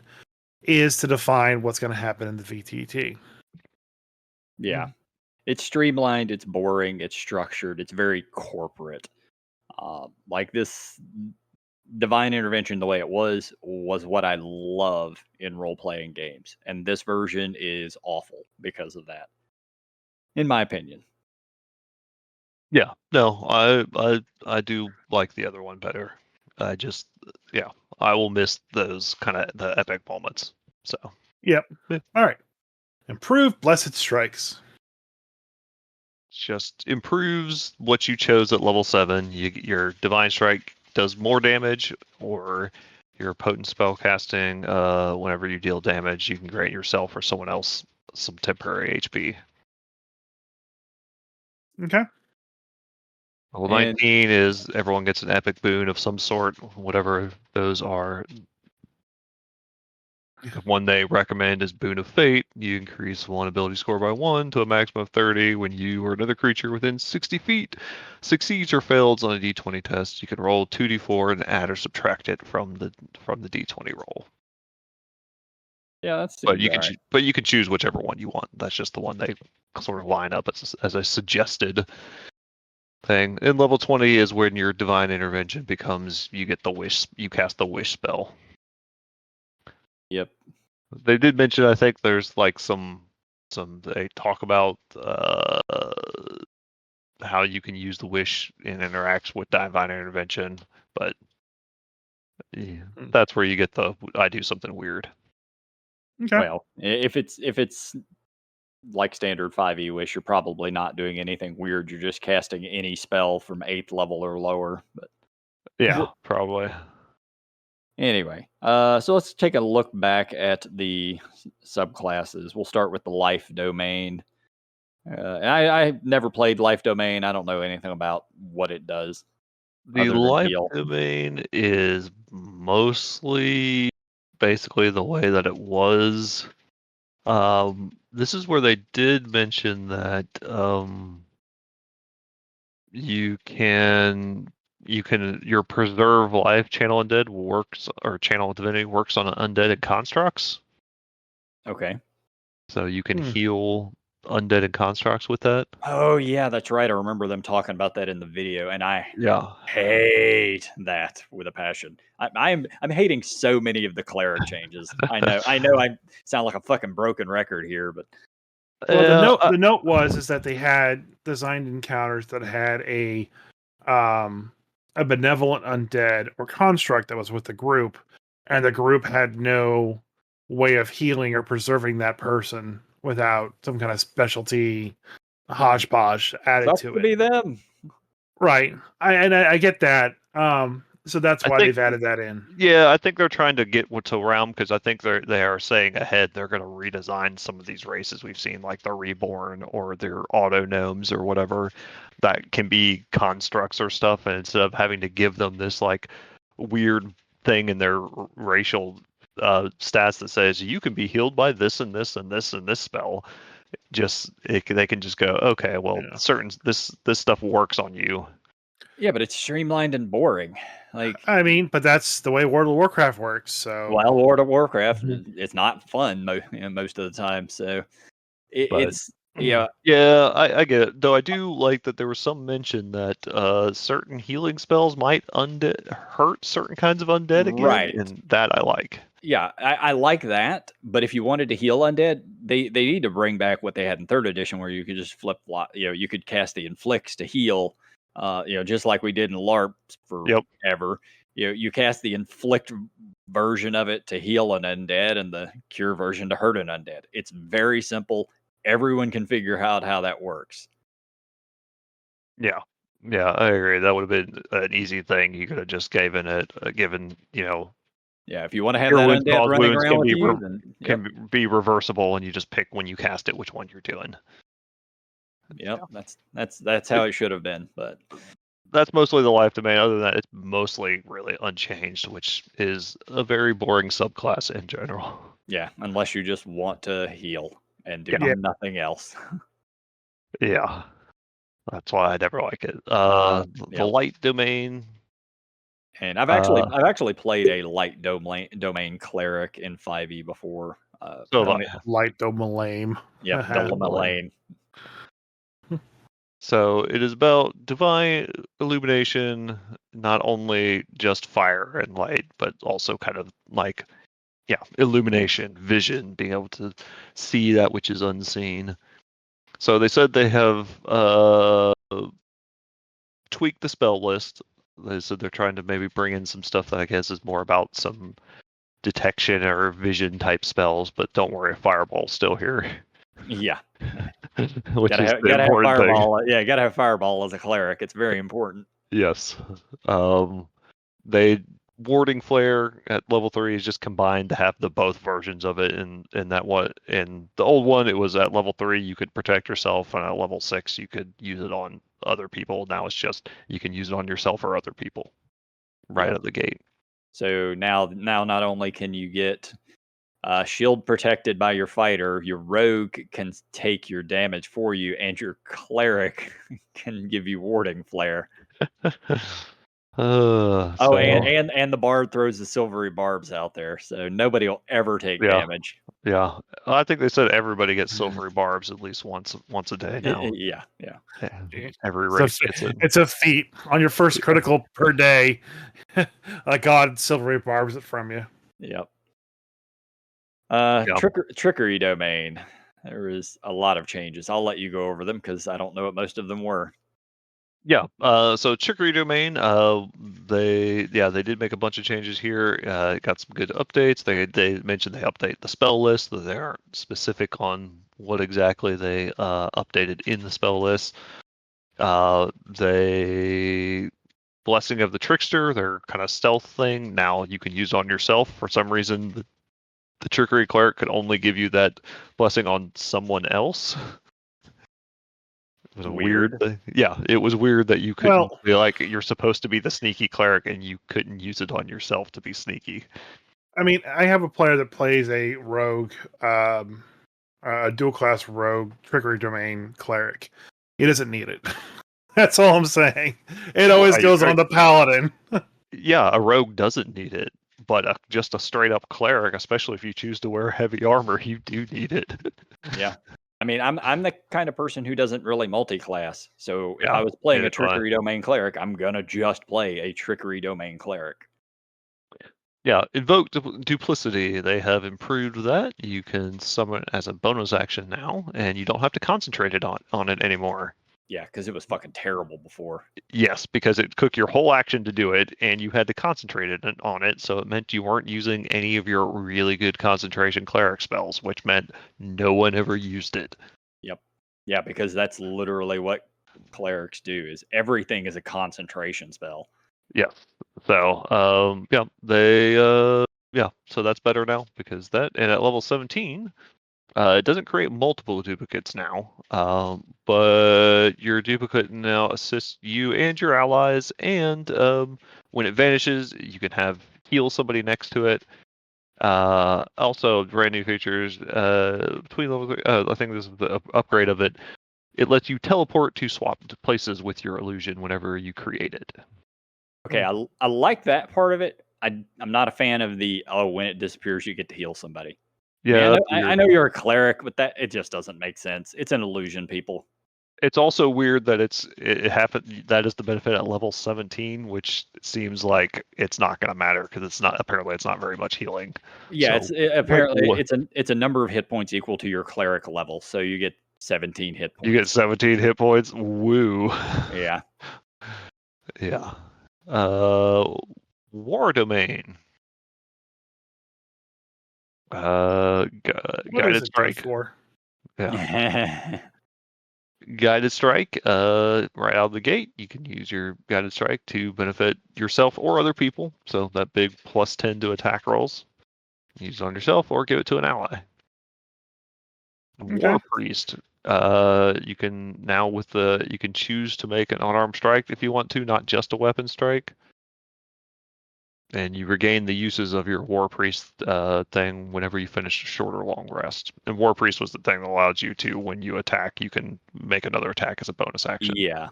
is to define what's going to happen in the VTT. Yeah. It's streamlined, it's boring, it's structured, it's very corporate. Like this divine intervention, the way it was what I love in role playing games. And this version is awful because of that, in my opinion. Yeah, no, I do like the other one better. I just, yeah, I will miss those kind of the epic moments. So, Yep. yeah. All right. Improve Blessed Strikes. Just improves what you chose at level 7. Your divine strike does more damage, or your potent spell casting. Whenever you deal damage, you can grant yourself or someone else some temporary HP. Okay. Level 19 is everyone gets an epic boon of some sort, whatever those are. The one they recommend is Boon of Fate. You increase one ability score by 1 to a maximum of 30 when you or another creature within 60 feet succeeds or fails on a d20 test. You can roll 2d4 and add or subtract it from the d20 roll. Yeah, that's But you can choose whichever one you want. That's just the one they sort of line up as a suggested thing. And level 20 is when your divine intervention becomes you cast the wish spell. Yep. They did mention, I think there's like some they talk about how you can use the wish and interacts with divine intervention, but that's where you get the I do something weird. Okay. Well, if it's like standard 5e wish, you're probably not doing anything weird. You're just casting any spell from 8th level or lower. But yeah, probably. Anyway, so let's take a look back at the subclasses. We'll start with the life domain. I never played life domain. I don't know anything about what it does. The life domain is mostly basically the way that it was. This is where they did mention that your preserve life channel undead works, or channel divinity works on undead and constructs. Okay. So you can heal undead and constructs with that. Oh yeah, that's right. I remember them talking about that in the video, and I hate that with a passion. I'm hating so many of the cleric changes. I know I sound like a fucking broken record here, but well, the note was that they had designed encounters that had a benevolent undead or construct that was with the group, and the group had no way of healing or preserving that person without some kind of specialty hodgepodge added to it. Be them. Right. I get that. So that's why they've added that in. Yeah, I think they're trying to get to around, because I think they are saying ahead they're going to redesign some of these races we've seen, like the Reborn or their auto gnomes or whatever, that can be constructs or stuff, and instead of having to give them this like weird thing in their racial stats that says you can be healed by this and this and this and this spell, they can just go, okay, well, this stuff works on you. Yeah, but it's streamlined and boring. Like, I mean, but that's the way World of Warcraft works. So, well, World of Warcraft, it's not fun most of the time. So, it's yeah, I get it. Though I do like that there was some mention that certain healing spells might hurt certain kinds of undead again, right, and that I like. Yeah, I like that. But if you wanted to heal undead, they need to bring back what they had in 3rd edition, where you could just flip flop. You could cast the inflicts to heal. Just like we did in LARP forever. You cast the inflict version of it to heal an undead, and the cure version to hurt an undead. It's very simple. Everyone can figure out how that works. Yeah, I agree. That would have been an easy thing. You could have just given it, Yeah, if you want to have that undead running around with you, then can be reversible, and you just pick when you cast it which one you're doing. Yep, that's how it should have been, but that's mostly the life domain. Other than that, it's mostly really unchanged, which is a very boring subclass in general. yeah, unless you just want to heal and do Yeah. nothing else. Yeah, that's why I never like it. The Yep. light domain. And I've actually played a light domain cleric in 5e before. Light domain. Yep, domain. So it is about divine illumination, not only just fire and light, but also kind of like, illumination, vision, being able to see that which is unseen. So they said they have tweaked the spell list. They said they're trying to maybe bring in some stuff that I guess is more about some detection or vision type spells, but don't worry, Fireball's still here. Yeah. Which gotta is have, the gotta have important thing. fireball. Yeah, gotta have fireball as a cleric. It's very important. Yes. They warding flare at level 3 is just combined to have the both versions of it. And that one, in the old one, it was at level 3 you could protect yourself, and at level 6 you could use it on other people. Now it's just you can use it on yourself or other people right Yep. at the gate. So now not only can you get shield protected by your fighter, your rogue can take your damage for you, and your cleric can give you warding flare. And the bard throws the silvery barbs out there, so nobody will ever take damage. Yeah, I think they said everybody gets silvery barbs at least once a day now. Yeah. Every race gets it. It's a feat on your first critical per day. God silvery barbs it from you. Yep. Trickery domain. There is a lot of changes. I'll let you go over them because I don't know what most of them were. Yeah. So trickery domain. They did make a bunch of changes here. Got some good updates. They mentioned they update the spell list. Though they aren't specific on what exactly they updated in the spell list. They Blessing of the Trickster, their kind of stealth thing. Now you can use on yourself. For some reason, the Trickery Cleric could only give you that blessing on someone else. It was weird thing. Yeah, it was weird that you couldn't be like, you're supposed to be the sneaky cleric and you couldn't use it on yourself to be sneaky. I mean, I have a player that plays a rogue, a dual class rogue trickery domain cleric. He doesn't need it. That's all I'm saying. It always goes on the paladin. Yeah, a rogue doesn't need it, but just a straight up cleric, especially if you choose to wear heavy armor, you do need it. Yeah. I mean, I'm the kind of person who doesn't really multi-class. So if I was playing a trickery domain cleric, I'm gonna just play a trickery domain cleric. Yeah, invoke duplicity. They have improved that. You can summon as a bonus action now, and you don't have to concentrate it on it anymore. Yeah, because it was fucking terrible before. Yes, because it took your whole action to do it, and you had to concentrate on it, so it meant you weren't using any of your really good concentration cleric spells, which meant no one ever used it. Yep. Yeah, because that's literally what clerics do, is everything is a concentration spell. Yes. So, so that's better now, because and at level 17, it doesn't create multiple duplicates now, but your duplicate now assists you and your allies, and when it vanishes, you can heal somebody next to it. Also, brand new features between level 3. I think this is the upgrade of it. It lets you teleport to swap places with your illusion whenever you create it. Okay, I like that part of it. I'm not a fan of when it disappears, you get to heal somebody. Yeah, I know you're a cleric, but it just doesn't make sense. It's an illusion, people. It's also weird that it happened. That is the benefit at level 17, which seems like it's not going to matter because it's not very much healing. Yeah, so, it's a number of hit points equal to your cleric level, so you get 17 hit points. You get 17 hit points. Woo. Yeah. Yeah. War domain. Guided strike. Yeah. Guided strike. Right out of the gate, you can use your guided strike to benefit yourself or other people. So that big +10 to attack rolls. Use it on yourself or give it to an ally. Okay. War priest. You can now you can choose to make an unarmed strike if you want to, not just a weapon strike. And you regain the uses of your War Priest thing whenever you finish a short or long rest. And War Priest was the thing that allowed you to, when you attack, you can make another attack as a bonus action. Yeah.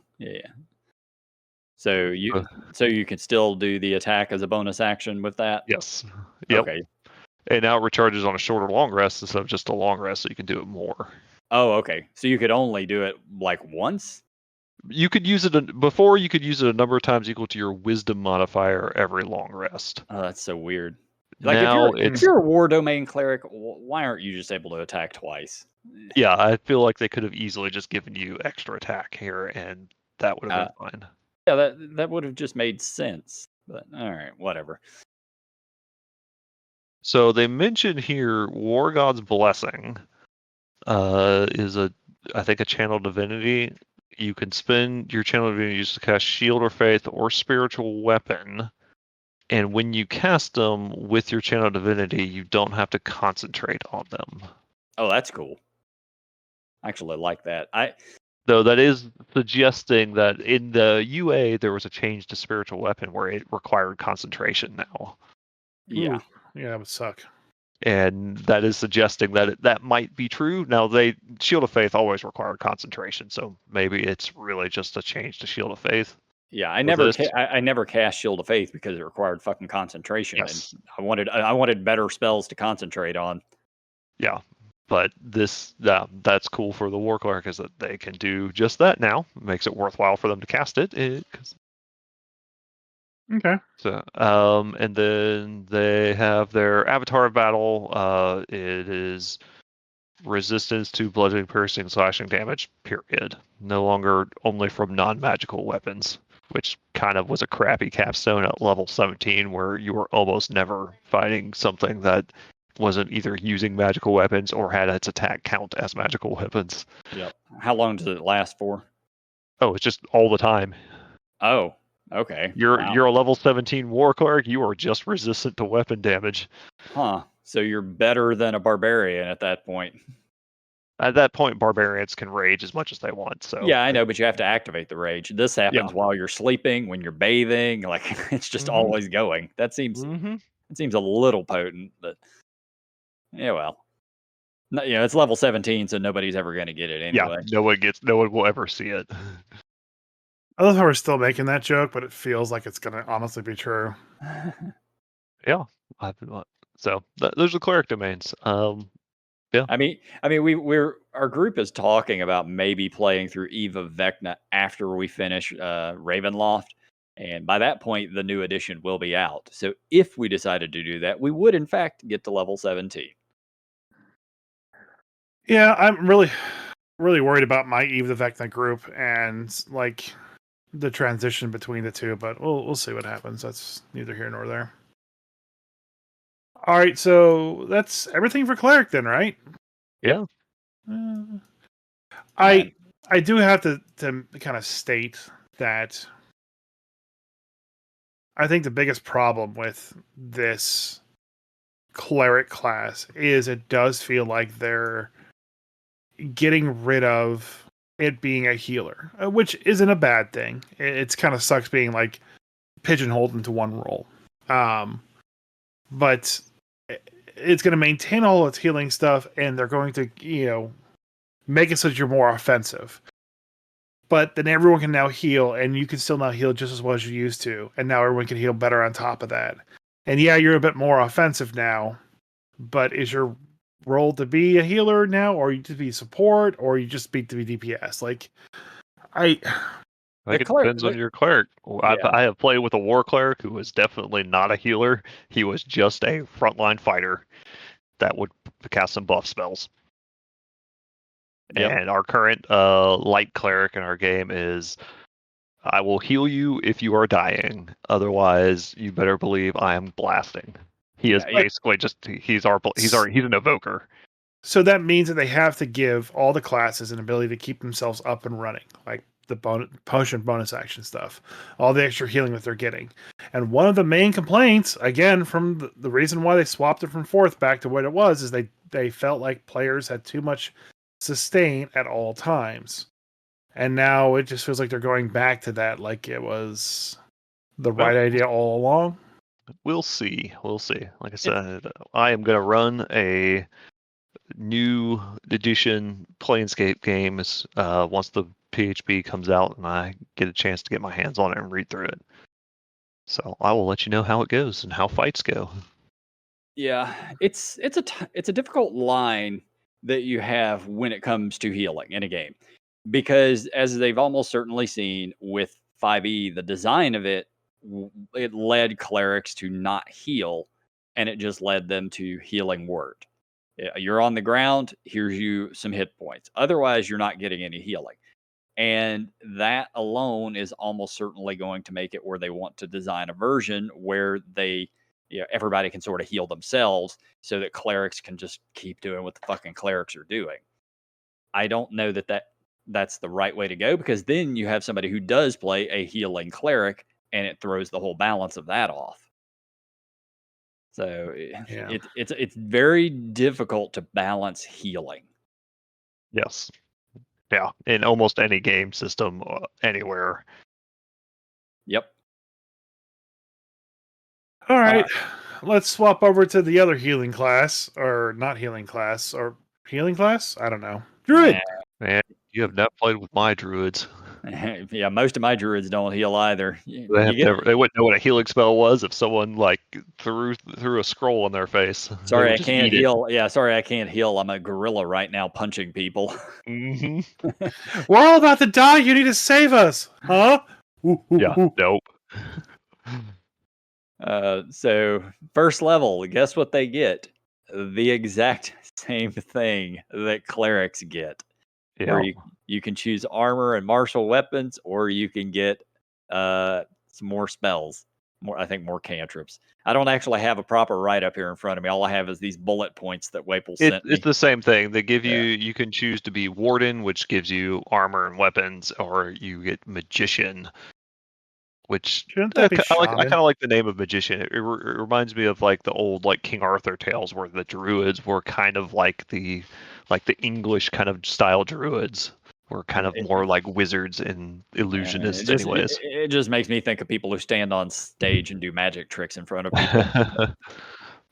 So you can still do the attack as a bonus action with that? Yes. Yep. Okay. And now it recharges on a short or long rest instead of just a long rest, so you can do it more. Oh, okay. So you could only do it like once? You could use it before. You could use it a number of times equal to your Wisdom modifier every long rest. Oh, that's so weird. Like now if you're a War Domain Cleric, why aren't you just able to attack twice? Yeah, I feel like they could have easily just given you extra attack here, and that would have been fine. Yeah, that would have just made sense. But all right, whatever. So they mention here War God's Blessing is I think a channel divinity. You can spend your channel divinity used to cast Shield or Faith or Spiritual Weapon, and when you cast them with your channel divinity, you don't have to concentrate on them. Oh, that's cool. I actually like that. Though that is suggesting that in the UA there was a change to Spiritual Weapon where it required concentration now. Yeah. Yeah, that would suck. And that is suggesting that that might be true. Now, Shield of Faith always required concentration, so maybe it's really just a change to Shield of Faith. Yeah, I never cast Shield of Faith because it required fucking concentration. Yes. And I wanted better spells to concentrate on. Yeah, but that's cool for the War Cleric, is that they can do just that now. It makes it worthwhile for them to cast it. Okay. So, and then they have their Avatar of Battle. It is resistance to bludgeoning, piercing, slashing damage, period. No longer only from non-magical weapons, which kind of was a crappy capstone at level 17, where you were almost never fighting something that wasn't either using magical weapons or had its attack count as magical weapons. Yep. How long does it last for? Oh, it's just all the time. Oh, okay. You're a level 17 War Cleric, you are just resistant to weapon damage. Huh. So you're better than a barbarian at that point. At that point, barbarians can rage as much as they want. So yeah, I know, but you have to activate the rage. This happens while you're sleeping, when you're bathing. Like it's just always going. That seems it seems a little potent, but yeah, well, no, it's level 17, so nobody's ever going to get it anyway. Yeah, no one will ever see it. I love how we're still making that joke, but it feels like it's going to honestly be true. Yeah, so those are cleric domains. Yeah. I mean, our group is talking about maybe playing through Eve of Vecna after we finish Ravenloft, and by that point, the new edition will be out. So if we decided to do that, we would in fact get to level 17. Yeah, I'm really worried about my Eve of Vecna group and like the transition between the two, but we'll see what happens. That's neither here nor there. All right, so that's everything for Cleric then, right? Yeah. I do have to kind of state that I think the biggest problem with this Cleric class is it does feel like they're getting rid of it being a healer, which isn't a bad thing. It's kind of sucks being like pigeonholed into one role. But it's going to maintain all its healing stuff, and they're going to, make it so that you're more offensive. But then everyone can now heal, and you can still not heal just as well as you used to. And now everyone can heal better on top of that. And yeah, you're a bit more offensive now, but is your role to be a healer now, or you to be support, or you just be to be DPS? Like, it depends on your cleric. Yeah. I have played with a War Cleric who was definitely not a healer. He was just a frontline fighter that would cast some buff spells. Yep. And our current light cleric in our game is, I will heal you if you are dying. Otherwise, you better believe I am blasting. He is basically he's an evoker. So that means that they have to give all the classes an ability to keep themselves up and running, like the potion bonus action stuff, all the extra healing that they're getting. And one of the main complaints, again, from the reason why they swapped it from 4th back to what it was, is they felt like players had too much sustain at all times. And now it just feels like they're going back to that, like it was the right idea all along. We'll see. We'll see. Like I said, I am going to run a new edition Planescape game once the PHB comes out and I get a chance to get my hands on it and read through it. So I will let you know how it goes and how fights go. Yeah, it's a difficult line that you have when it comes to healing in a game, because as they've almost certainly seen with 5e, the design of it it led clerics to not heal, and it just led them to healing word. You're on the ground, here's you some hit points. Otherwise, you're not getting any healing. And that alone is almost certainly going to make it where they want to design a version where everybody can sort of heal themselves so that clerics can just keep doing what the fucking clerics are doing. I don't know that's the right way to go, because then you have somebody who does play a healing cleric and it throws the whole balance of that off. So it's very difficult to balance healing. Yes. Yeah, in almost any game system, anywhere. Yep. All right. Let's swap over to the other healing class, or not healing class, or healing class? I don't know. Druid! Man, you have not played with my druids. Yeah, most of my druids don't heal either. They wouldn't know what a healing spell was if someone like threw a scroll in their face. Sorry, I can't heal. Yeah, sorry, I can't heal. I'm a gorilla right now punching people. Mm-hmm. We're all about to die. You need to save us. Huh? Yeah, nope. So first level, guess what they get? The exact same thing that clerics get. Yeah. Where you can choose armor and martial weapons, or you can get some more spells. I think more cantrips. I don't actually have a proper write up here in front of me. All I have is these bullet points that Wapel sent me. It's the same thing. They give you can choose to be warden, which gives you armor and weapons, or you get magician, which I kind of like the name of magician. It reminds me of like the old like King Arthur tales, where the druids were kind of like the English kind of style druids. Were kind of more like wizards and illusionists, anyways. It just makes me think of people who stand on stage and do magic tricks in front of people.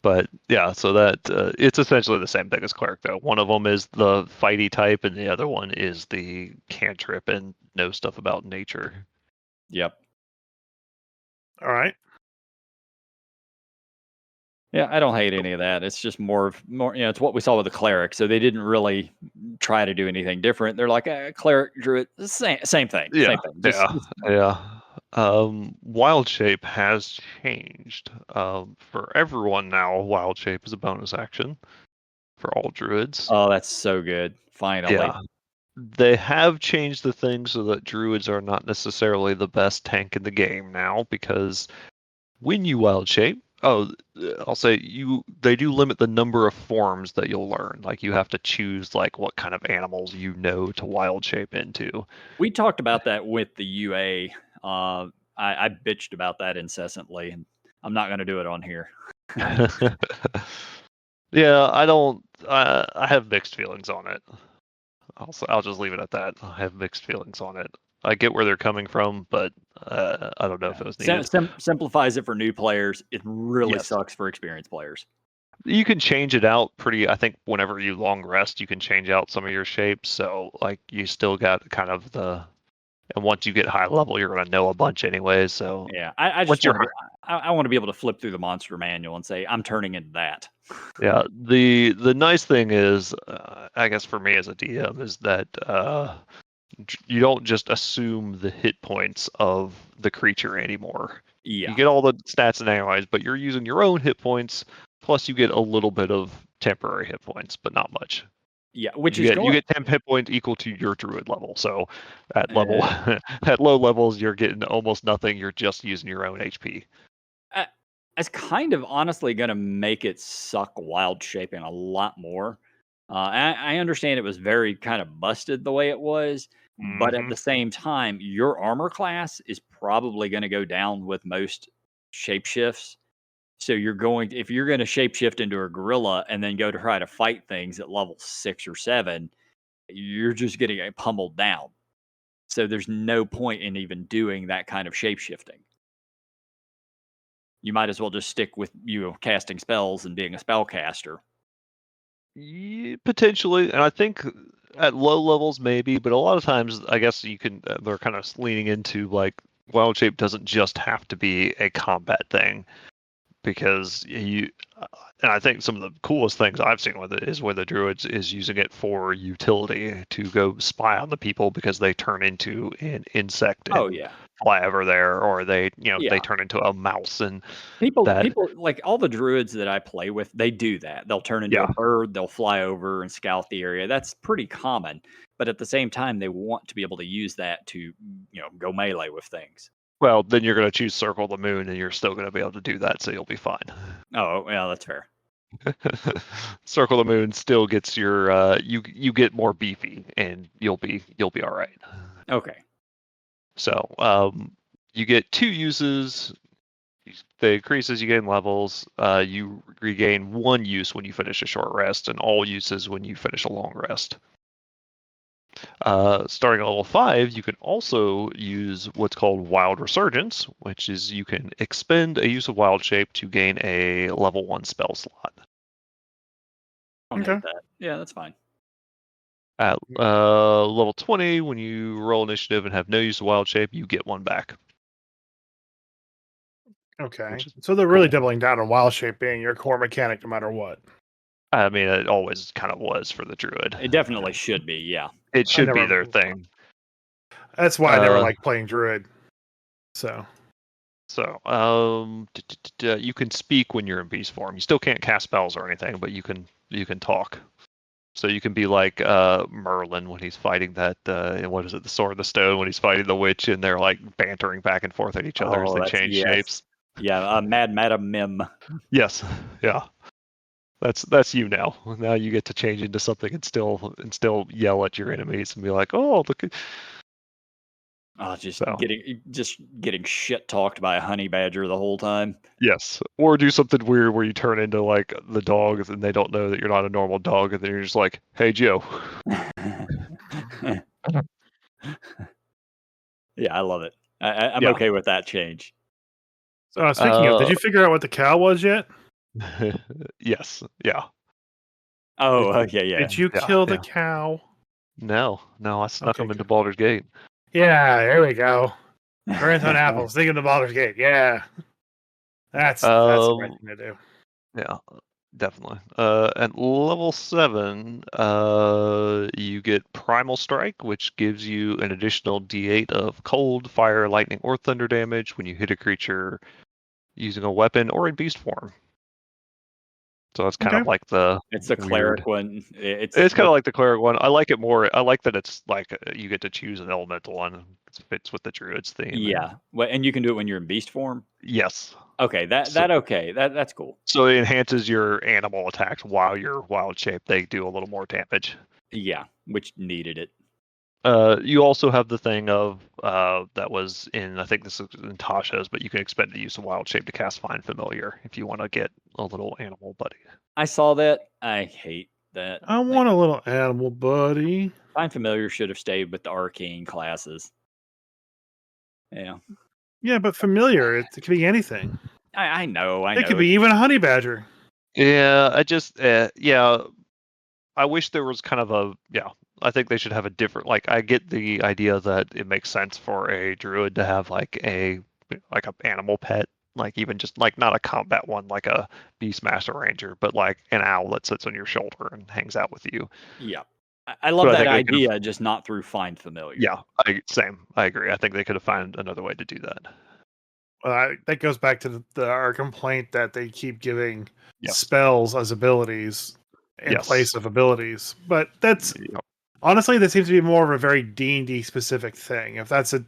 But yeah, so that it's essentially the same thing as cleric, though. One of them is the fighty type, and the other one is the cantrip and know stuff about nature. Yep. All right. Yeah, I don't hate any of that. It's just more, it's what we saw with the cleric. So they didn't really try to do anything different. They're like cleric, druid, same thing. Yeah, same thing. Wild shape has changed. For everyone now, wild shape is a bonus action for all druids. Oh, that's so good! Finally, yeah. They have changed the thing so that druids are not necessarily the best tank in the game now, because when you wild shape, I'll say they do limit the number of forms that you'll learn. Like you have to choose like what kind of animals you know to wild shape into. We talked about that with the UA. I bitched about that incessantly, and I'm not going to do it on here. Yeah, I don't. I have mixed feelings on it. I'll just leave it at that. I have mixed feelings on it. I get where they're coming from, but I don't know if it was needed. Simplifies it for new players. It really sucks for experienced players. You can change it out I think whenever you long rest, you can change out some of your shapes. So like you still got kind of and once you get high level, you're going to know a bunch anyways. So yeah, I just want to be able to flip through the monster manual and say I'm turning into that. Yeah, the nice thing is, I guess for me as a DM, is that you don't just assume the hit points of the creature anymore. Yeah, you get all the stats and analyze, but you're using your own hit points. Plus, you get a little bit of temporary hit points, but not much. Yeah, you get 10 hit points equal to your druid level. So at level at low levels, you're getting almost nothing. You're just using your own HP. It's kind of honestly going to make it suck wild shaping a lot more. I understand it was very kind of busted the way it was, but at the same time, your armor class is probably going to go down with most shapeshifts. So if you're going to shapeshift into a gorilla and then go to try to fight things at level 6 or 7, you're just getting pummeled down. So there's no point in even doing that kind of shape-shifting. You might as well just stick with casting spells and being a spellcaster. Yeah, potentially, and I think at low levels maybe, but a lot of times I guess you can. They're kind of leaning into like wild shape doesn't just have to be a combat thing, because and I think some of the coolest things I've seen with it is where the druids is using it for utility to go spy on the people because they turn into an insect and fly over there, or they they turn into a mouse and people like all the druids that I play with, they do that. They'll turn into a bird, they'll fly over and scout the area. That's pretty common, but at the same time they want to be able to use that to go melee with things. Well, then you're going to choose Circle the Moon, and you're still going to be able to do that, so you'll be fine. Oh, yeah, that's fair. Circle the Moon still gets your you get more beefy, and you'll be all right. Okay. So you get 2 uses. They increase as you gain levels. You regain 1 use when you finish a short rest, and all uses when you finish a long rest. Starting at level 5, you can also use what's called Wild Resurgence, which is you can expend a use of Wild Shape to gain a level 1 spell slot. Okay. That. Yeah, that's fine. At level 20, when you roll initiative and have no use of Wild Shape, you get 1 back. Okay. So they're really doubling down on Wild Shape being your core mechanic no matter what. I mean, it always kind of was for the Druid. It definitely should be, yeah. It should be their thing. That's why I never liked playing Druid. So, you can speak when you're in beast form. You still can't cast spells or anything, but you can talk. So you can be like Merlin when he's fighting that what is it, the Sword of the Stone, when he's fighting the witch, and they're like bantering back and forth at each other as they change shapes. Yeah, Mad Madam Mim. Yes, yeah. That's you now. Now you get to change into something and still yell at your enemies and be like, "Oh, look at." Oh, just getting shit talked by a honey badger the whole time. Yes, or do something weird where you turn into like the dog and they don't know that you're not a normal dog, and then you're just like, "Hey, Joe." Yeah, I love it. I'm okay with that change. So speaking of, did you figure out what the cow was yet? Yes. Yeah. Oh, yeah. Did you kill the cow? No, I snuck him into Baldur's Gate. Yeah, there we go. Grantham apples, sneak into Baldur's Gate. Yeah, that's the right thing to do. Yeah, definitely. At level 7, you get Primal Strike, which gives you an additional D8 of cold, fire, lightning, or thunder damage when you hit a creature using a weapon or in beast form. So it's kind of like it's the Cleric one. It's kind of like the Cleric one. I like it more. I like that it's like you get to choose an elemental one. It fits with the Druids theme. Yeah, and you can do it when you're in beast form. Yes. Okay, that's cool. So it enhances your animal attacks while you're wild shape. They do a little more damage. Yeah, which needed it. You also have the thing of that was in, I think this is in Tasha's, but you can expend the use of wild shape to cast Find Familiar if you want to get a little animal buddy. I saw that. I hate that. I want a little animal buddy. Find Familiar should have stayed with the arcane classes. Yeah. Yeah, but familiar, it could be anything. I know. It could be even a honey badger. Yeah, I wish there was kind of I think they should have a different, like, I get the idea that it makes sense for a druid to have like a animal pet, like even just like not a combat one like a Beastmaster Ranger, but like an owl that sits on your shoulder and hangs out with you. Yeah. I love that idea, just not through Find Familiar. Yeah, I agree. I think they could have found another way to do that. Well, that goes back to our complaint that they keep giving spells as abilities in place of abilities. But that's honestly, that seems to be more of a very D&D specific thing. If that's a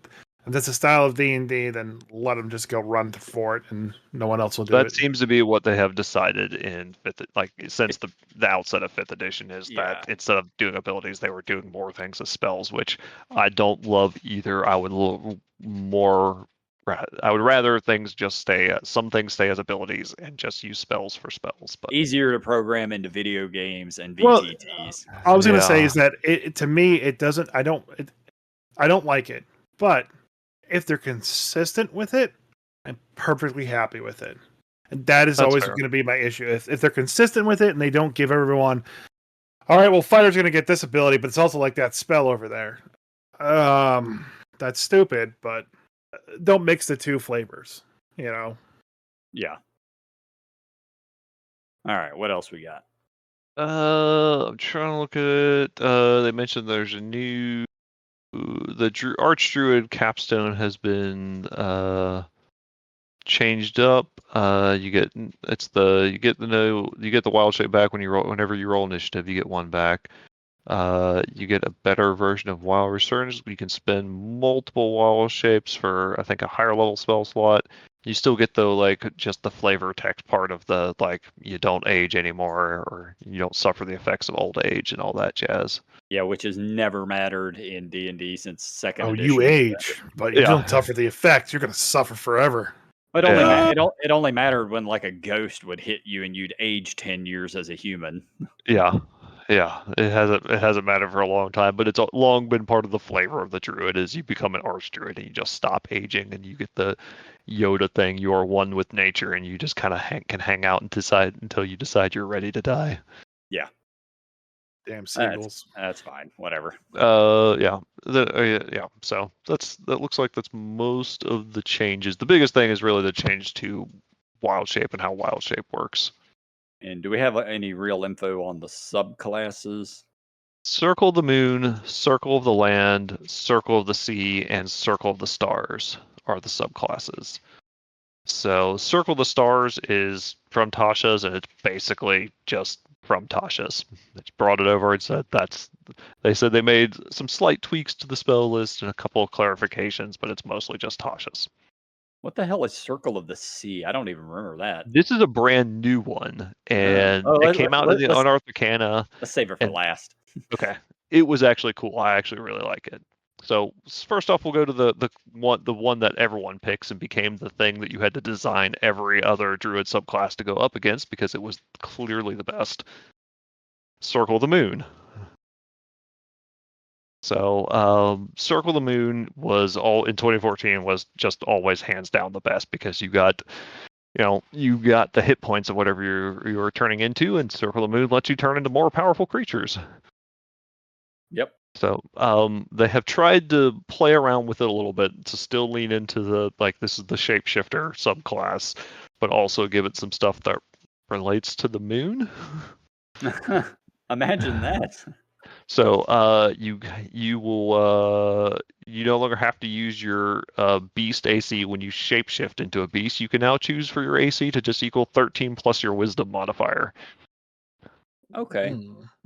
style of D&D, then let them just go run for it, and no one else will do it. That seems to be what they have decided in since the outset of 5th edition is that instead of doing abilities, they were doing more things as spells, which I don't love either. I would more I would rather things just stay. Some things stay as abilities and just use spells for spells. But easier to program into video games and Well, VTTs. I was going to say is that to me it doesn't. I don't like it. But if they're consistent with it, I'm perfectly happy with it. And that is always going to be my issue. If they're consistent with it and they don't give everyone, all right, well, fighter's going to get this ability, but it's also like that spell over there. That's stupid, but don't mix the two flavors, you know? Yeah. All right, what else we got? I'm trying to look at it. They mentioned there's a new the Archdruid capstone has been changed up. You get the wild shape back whenever you roll initiative. You get one back. You get a better version of Wild Resurgence. You can spend multiple wild shapes for I think a higher level spell slot. You still get just the flavor text part of the you don't age anymore or you don't suffer the effects of old age and all that jazz. Yeah, which has never mattered in D&D since second edition. You age, but you don't suffer the effects. You're going to suffer forever. It only mattered when like a ghost would hit you and you'd age 10 years as a human. Yeah. It hasn't mattered for a long time, but it's long been part of the flavor of the druid is you become an archdruid and you just stop aging and you get the Yoda thing. You are one with nature and you just kind of can hang out and decide until you decide you're ready to die. Yeah. Damn seagulls. That's fine. Whatever. Yeah. So that looks like that's most of the changes. The biggest thing is really the change to wild shape and how wild shape works. And do we have any real info on the subclasses? Circle of the Moon, Circle of the Land, Circle of the Sea, and Circle of the Stars are the subclasses. So Circle of the Stars is from Tasha's, and it's basically just from Tasha's. They brought it over and said they said they made some slight tweaks to the spell list and a couple of clarifications, but it's mostly just Tasha's. What the hell is Circle of the Sea? I don't even remember that. This is a brand new one, and it came out in the Unearthed Arcana. Let's save it for last. Okay. It was actually cool. I actually really like it. So first off, we'll go to the one that everyone picks and became the thing that you had to design every other druid subclass to go up against because it was clearly the best. Circle of the Moon. So Circle of the Moon was all in 2014 was just always hands down the best because you got the hit points of whatever you were turning into, and Circle of the Moon lets you turn into more powerful creatures. Yep. So they have tried to play around with it a little bit to still lean into this is the shapeshifter subclass, but also give it some stuff that relates to the moon. Imagine that. So you no longer have to use your beast AC when you shapeshift into a beast. You can now choose for your AC to just equal 13 plus your wisdom modifier. Okay.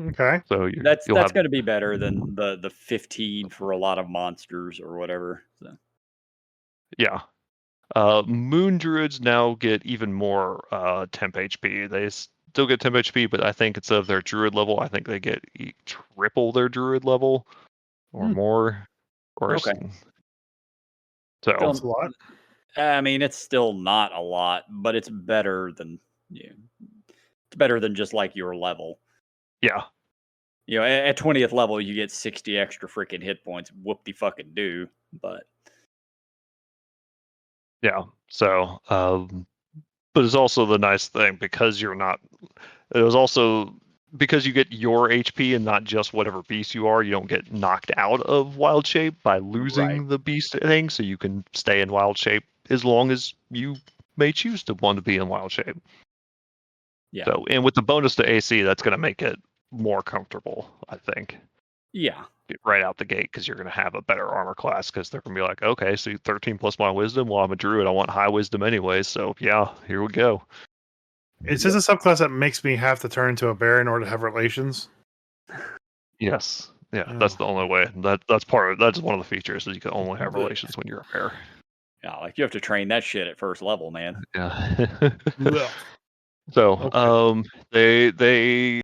Okay. So that's going to be better than the 15 for a lot of monsters or whatever. So. Yeah. Moon druids now get even more temp HP. They still get temp HP, but I think instead of their druid level, I think they get triple their druid level or more. Or okay. So that's a lot. I mean, it's still not a lot, but it's better than it's better than just like your level. Yeah. At 20th level, you get 60 extra freaking hit points. Whoop-de-fucking do, but... Yeah, so... but it's also the nice thing, because you're not... It was also... Because you get your HP and not just whatever beast you are, you don't get knocked out of wild shape by losing the beast thing, so you can stay in wild shape as long as you may choose to want to be in wild shape. Yeah. So, and with the bonus to AC, that's going to make it more comfortable, I think. Yeah. Right out the gate, because you're going to have a better armor class, because they're going to be like, okay, so 13 plus my wisdom, well, I'm a druid, I want high wisdom anyway, so yeah, here we go. Is this a subclass that makes me have to turn into a bear in order to have relations? Yes. Yeah, that's the only way. That's one of the features, is you can only have relations when you're a bear. Yeah, like you have to train that shit at first level, man. Yeah. So, they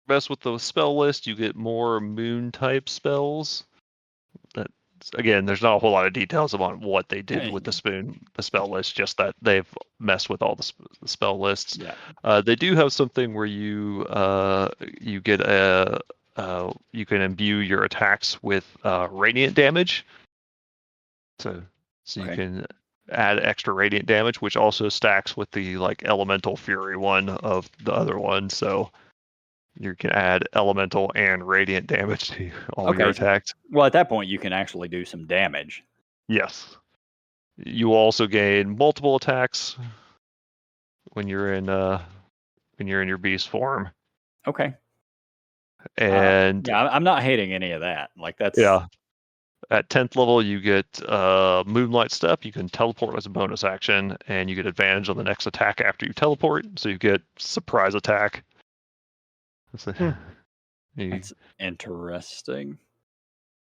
mess with the spell list. You get more moon type spells. That again, there's not a whole lot of details about what they did with the spell list, just that they've messed with all the spell lists. Yeah. They do have something where you get you can imbue your attacks with radiant damage. So you can add extra radiant damage, which also stacks with the like elemental fury one of the other one. So you can add elemental and radiant damage to all your attacks. Well, at that point, you can actually do some damage. Yes. You will also gain multiple attacks when you're in your beast form. Okay. And I'm not hating any of that. Like that's At 10th level, you get Moonlight Step. You can teleport as a bonus action, and you get advantage on the next attack after you teleport. So you get surprise attack. That's interesting.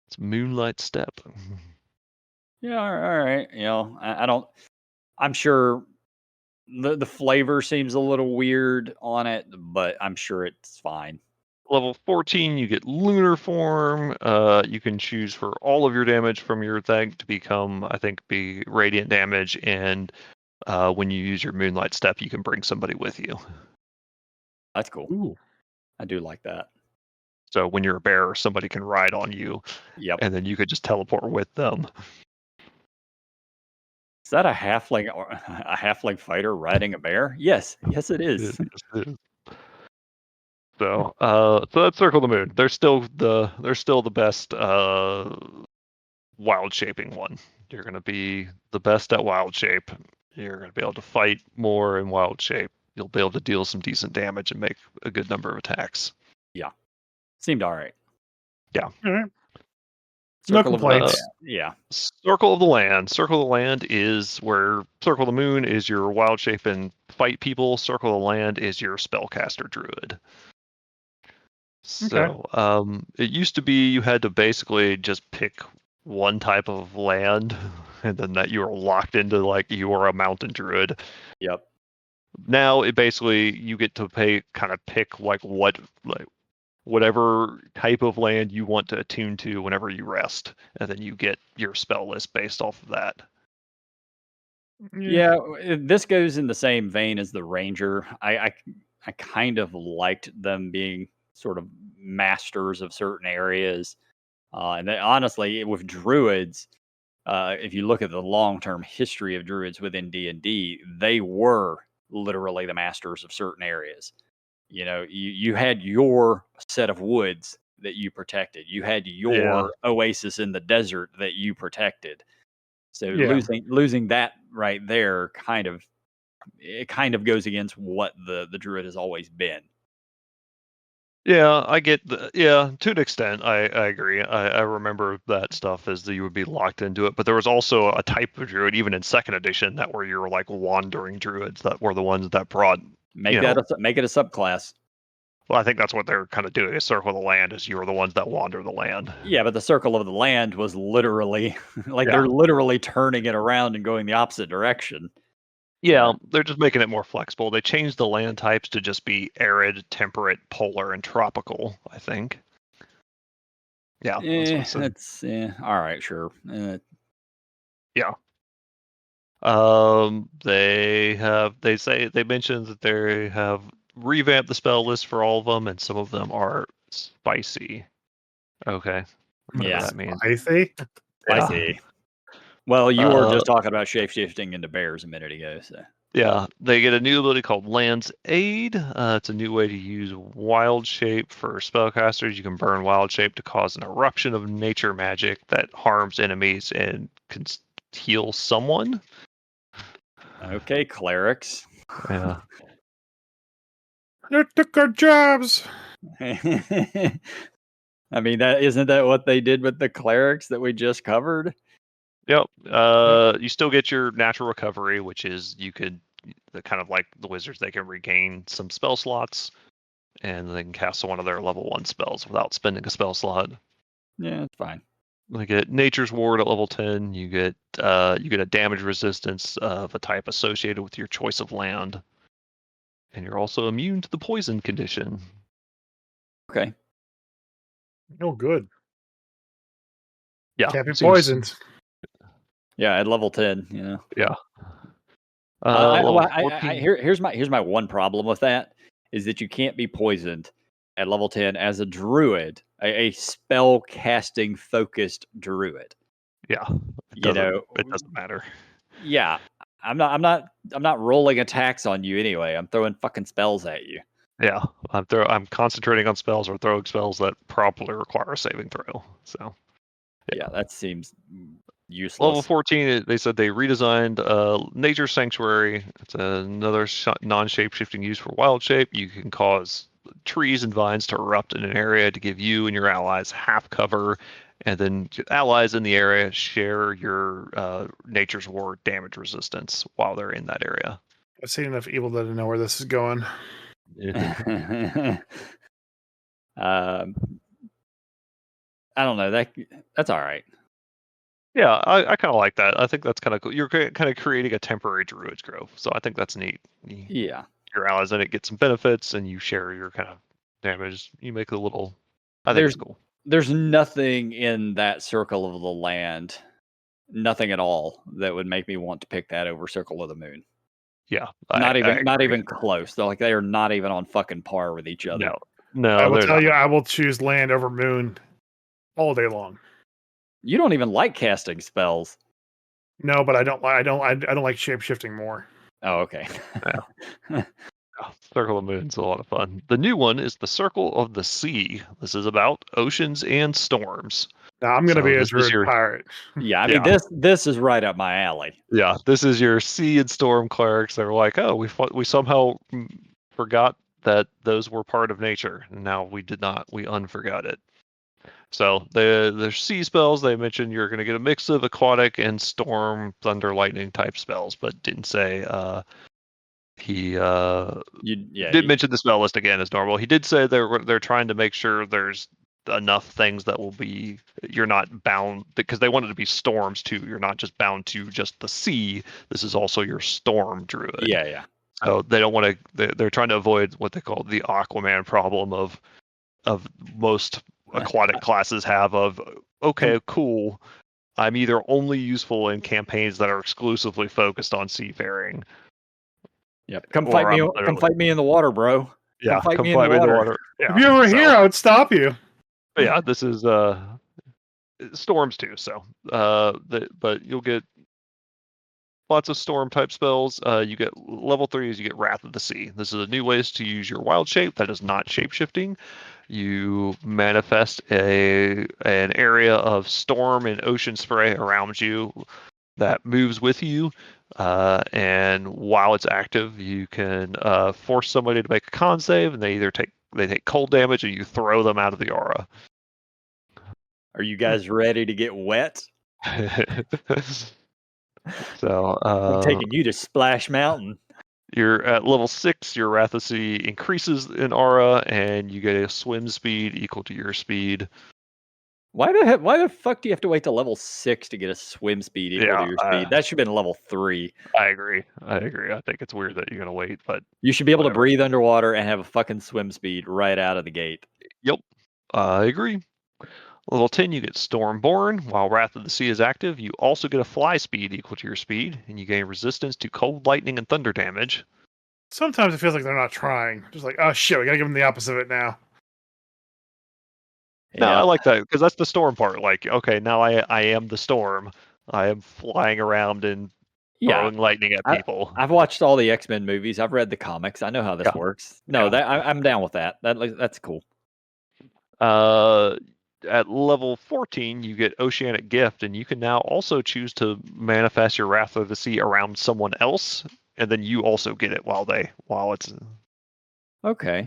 It's Moonlight Step. Yeah, all right. I don't. I'm sure the flavor seems a little weird on it, but I'm sure it's fine. Level 14, you get Lunar Form. You can choose for all of your damage from your thing to become, I think, be radiant damage. And when you use your Moonlight Step, you can bring somebody with you. That's cool. Ooh. I do like that. So when you're a bear, somebody can ride on you. Yep. And then you could just teleport with them. Is that a halfling fighter riding a bear? Yes, it is. It is. So that's Circle the Moon. They're still the best wild shaping one. You're gonna be the best at wild shape. You're gonna be able to fight more in wild shape. You'll be able to deal some decent damage and make a good number of attacks. Yeah, seemed all right. Yeah. All right. Circle No complaints. Yeah. Circle of the Land. Circle of the Land is where Circle of the Moon is your wild shape and fight people. Circle of the Land is your spellcaster druid. So it used to be you had to basically just pick one type of land, and then that you were locked into like you are a mountain druid. Yep. Now it basically you get to pick like whatever type of land you want to attune to whenever you rest, and then you get your spell list based off of that. Yeah, this goes in the same vein as the ranger. I kind of liked them being sort of masters of certain areas, and then, honestly, with druids, if you look at the long-term history of druids within D&D, they were literally the masters of certain areas. You had your set of woods that you protected. You had your oasis in the desert that you protected. So losing that right there kind of goes against what the druid has always been. Yeah, I get to an extent, I agree. I remember that stuff as you would be locked into it, but there was also a type of druid, even in second edition, that where you're like wandering druids that were the ones that brought make it a subclass. Well, I think that's what they're kind of doing. A Circle of the Land is you're the ones that wander the land. Yeah, but the Circle of the Land was literally they're literally turning it around and going the opposite direction. Yeah, they're just making it more flexible. They changed the land types to just be arid, temperate, polar, and tropical, I think. Yeah, that's all right, sure. Yeah. They mentioned that they have revamped the spell list for all of them, and some of them are spicy. Okay. Yeah, that means. Spicy. Spicy. Well, you were just talking about shapeshifting into bears a minute ago, so. Yeah, they get a new ability called Land's Aid. It's a new way to use Wild Shape for spellcasters. You can burn Wild Shape to cause an eruption of nature magic that harms enemies and can heal someone. Okay, clerics. Yeah. They took our jobs. I mean, isn't that what they did with the clerics that we just covered? Yep. You still get your natural recovery, which is kind of like the wizards, they can regain some spell slots, and they can cast one of their level 1 spells without spending a spell slot. Yeah, it's fine. They get Nature's Ward at level 10. You get a damage resistance of a type associated with your choice of land, and you're also immune to the poison condition. Okay. Oh, good. Yeah, Can't be seems- poisoned. Yeah, at level 10. Yeah. Yeah. Well, Level 14. here's my one problem with that is that you can't be poisoned at level 10 as a druid, a spell casting focused druid. Yeah, You know, it doesn't matter. yeah, I'm not rolling attacks on you anyway. I'm throwing fucking spells at you. Yeah, I'm concentrating on spells or throwing spells that probably require a saving throw. So Yeah, that seems useless. level 14, they said they redesigned Nature Sanctuary. It's another non-shape shifting use for wild shape. You can cause trees and vines to erupt in an area to give you and your allies half cover, and then allies in the area share your Nature's War damage resistance while they're in that area. I've seen enough Evil Dead to know where this is going. I don't know. That's all right. Yeah, I kind of like that. I think that's kind of cool. You're kind of creating a temporary Druid's Grove, so I think that's neat. Yeah. Your allies in it get some benefits, and you share your kind of damage. You make a little. I think it's cool. There's nothing in that Circle of the Land, nothing at all that would make me want to pick that over Circle of the Moon. Yeah, not even close. They're like they are not even on fucking par with each other. No. I will tell you, I will choose land over moon all day long. You don't even like casting spells. No, but I don't like shape shifting more. Oh, okay. Yeah. Circle of the Moon's a lot of fun. The new one is the Circle of the Sea. This is about oceans and storms. Now I'm going to be a druid pirate. Yeah, I mean this is right up my alley. Yeah, this is your sea and storm clerics. They're like, oh, we somehow forgot that those were part of nature. And now we did not. We unforgot it. So the sea spells, they mentioned you're going to get a mix of aquatic and storm, thunder, lightning type spells, but didn't say he did mention the spell list again as normal. He did say they're trying to make sure there's enough things that will be you're not bound because they wanted to be storms too. You're not just bound to just the sea. This is also your storm druid. Yeah. So they don't want to. They're trying to avoid what they call the Aquaman problem of most aquatic classes have of okay, cool. I'm either only useful in campaigns that are exclusively focused on seafaring. Yep. Come fight me in the water, bro. Come fight me in the water. Yeah. If you were here, I would stop you. But yeah, this is storms too. So but you'll get lots of storm type spells. You get level 3 is you get Wrath of the Sea. This is a new ways to use your wild shape that is not shape shifting. You manifest an area of storm and ocean spray around you that moves with you. And while it's active, you can force somebody to make a con save, and they take cold damage, and you throw them out of the aura. Are you guys ready to get wet? So I'm taking you to Splash Mountain. You're at level 6. Your Wrath of the Sea increases in aura, and you get a swim speed equal to your speed. Why the fuck do you have to wait to level 6 to get a swim speed equal to your speed? That should have been level 3. I agree. I think it's weird that you're gonna wait, but you should be able to breathe underwater and have a fucking swim speed right out of the gate. Yep, I agree. Level 10, you get Stormborn. While Wrath of the Sea is active, you also get a fly speed equal to your speed, and you gain resistance to cold, lightning, and thunder damage. Sometimes it feels like they're not trying. Just like, oh shit, we gotta give them the opposite of it now. No, I like that because that's the storm part. Like, okay, now I am the storm. I am flying around and throwing lightning at people. I've watched all the X-Men movies. I've read the comics. I know how this works. No, I'm down with that. That's cool. At level 14, you get Oceanic Gift, and you can now also choose to manifest your Wrath of the Sea around someone else, and then you also get it while it's. Okay.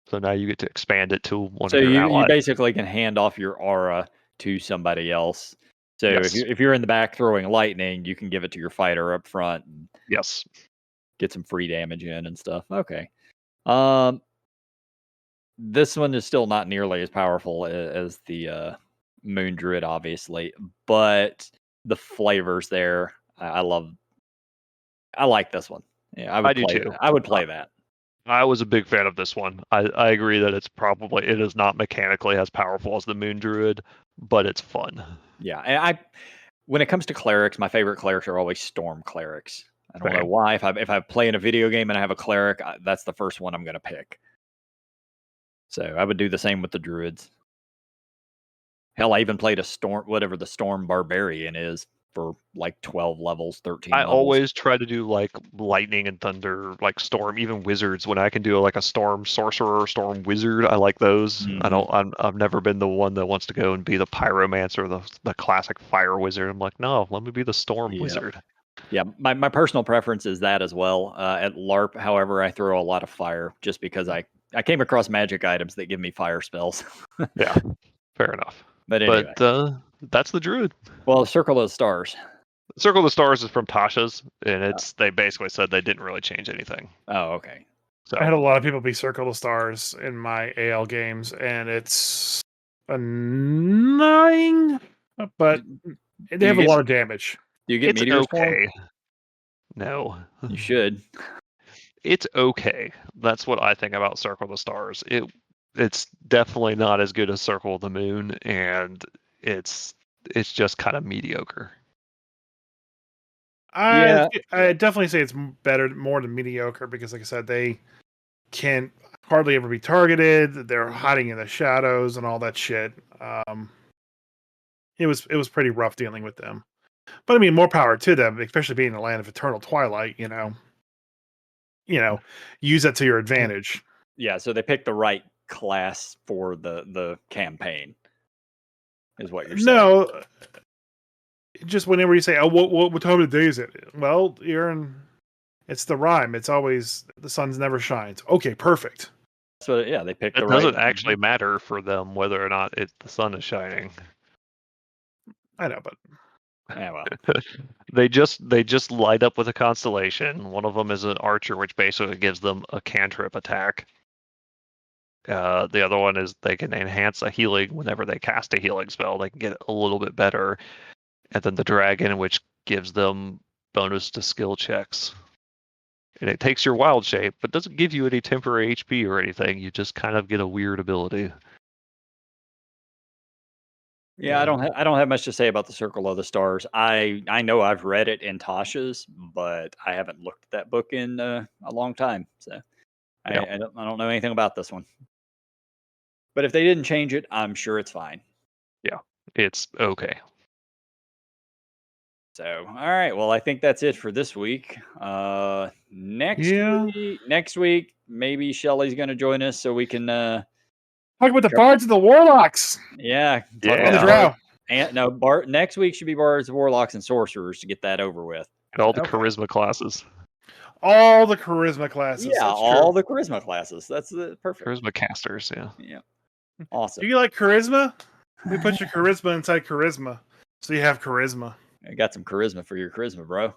So now you get to expand it to one of your allies. You basically can hand off your aura to somebody else. So if you're in the back throwing lightning, you can give it to your fighter up front. And yes. Get some free damage in and stuff. Okay. This one is still not nearly as powerful as the Moon Druid, obviously, but the flavors there, I like this one. Yeah, I do too. I would play that. I was a big fan of this one. I agree that it is not mechanically as powerful as the Moon Druid, but it's fun. Yeah, when it comes to clerics, my favorite clerics are always storm clerics. I don't know why. If I play in a video game and I have a cleric, that's the first one I'm going to pick. So I would do the same with the druids. Hell, I even played a storm, whatever the storm barbarian is, for like 12 levels, 13 I levels. always try to do like lightning and thunder, like storm, even wizards. When I can do like a storm sorcerer, storm wizard, I like those. I've never been the one that wants to go and be the pyromancer, the classic fire wizard. I'm like, no, let me be the storm wizard. Yeah, my personal preference is that as well. At LARP, however, I throw a lot of fire just because I came across magic items that give me fire spells. Yeah, fair enough. But anyway. That's the druid. Well, Circle of the Stars. Circle of the Stars is from Tasha's, and they basically said they didn't really change anything. Oh, okay. So I had a lot of people be Circle of the Stars in my AL games, and it's annoying, but they have a lot of damage. Do you get meteors okay. No. You should. It's okay. That's what I think about Circle of the Stars. It's definitely not as good as Circle of the Moon, and it's just kind of mediocre. I definitely say it's more than mediocre because, like I said, they can't hardly ever be targeted. They're hiding in the shadows and all that shit. It was pretty rough dealing with them. But I mean, more power to them, especially being in the land of eternal twilight. Use that to your advantage. Yeah, so they picked the right class for the campaign, is what you're saying. No, just whenever you say, "Oh, what time of the day is it?" Well, it's the rhyme. It's always the sun's never shines. Okay, perfect. So yeah, they picked it doesn't actually matter for them whether or not the sun is shining. I know, but yeah, well. they just light up with a constellation. One of them is an archer, which basically gives them a cantrip attack. The other one is they can enhance a healing whenever they cast a healing spell. They can get a little bit better. And then the dragon, which gives them bonus to skill checks. And it takes your wild shape, but doesn't give you any temporary HP or anything. You just kind of get a weird ability. Yeah, I don't have much to say about the Circle of the Stars. I know I've read it in Tasha's, but I haven't looked at that book in a long time. So I don't know anything about this one. But if they didn't change it, I'm sure it's fine. Yeah, it's okay. So, all right. Well, I think that's it for this week. Next week, maybe Shelly's going to join us so we can talk about the bards and the warlocks. Yeah. On the drow. Next week should be bards, warlocks, and sorcerers to get that over with. And all the charisma classes. All the charisma classes. Yeah, all the charisma classes. That's the perfect. Charisma casters. Yeah. Yeah. Awesome. Do you like charisma? We put your charisma inside charisma, so you have charisma. I got some charisma for your charisma, bro.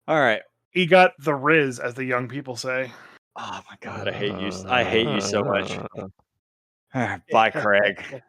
All right. He got the riz, as the young people say. Oh my god, I hate you. I hate you so much. Bye, Craig.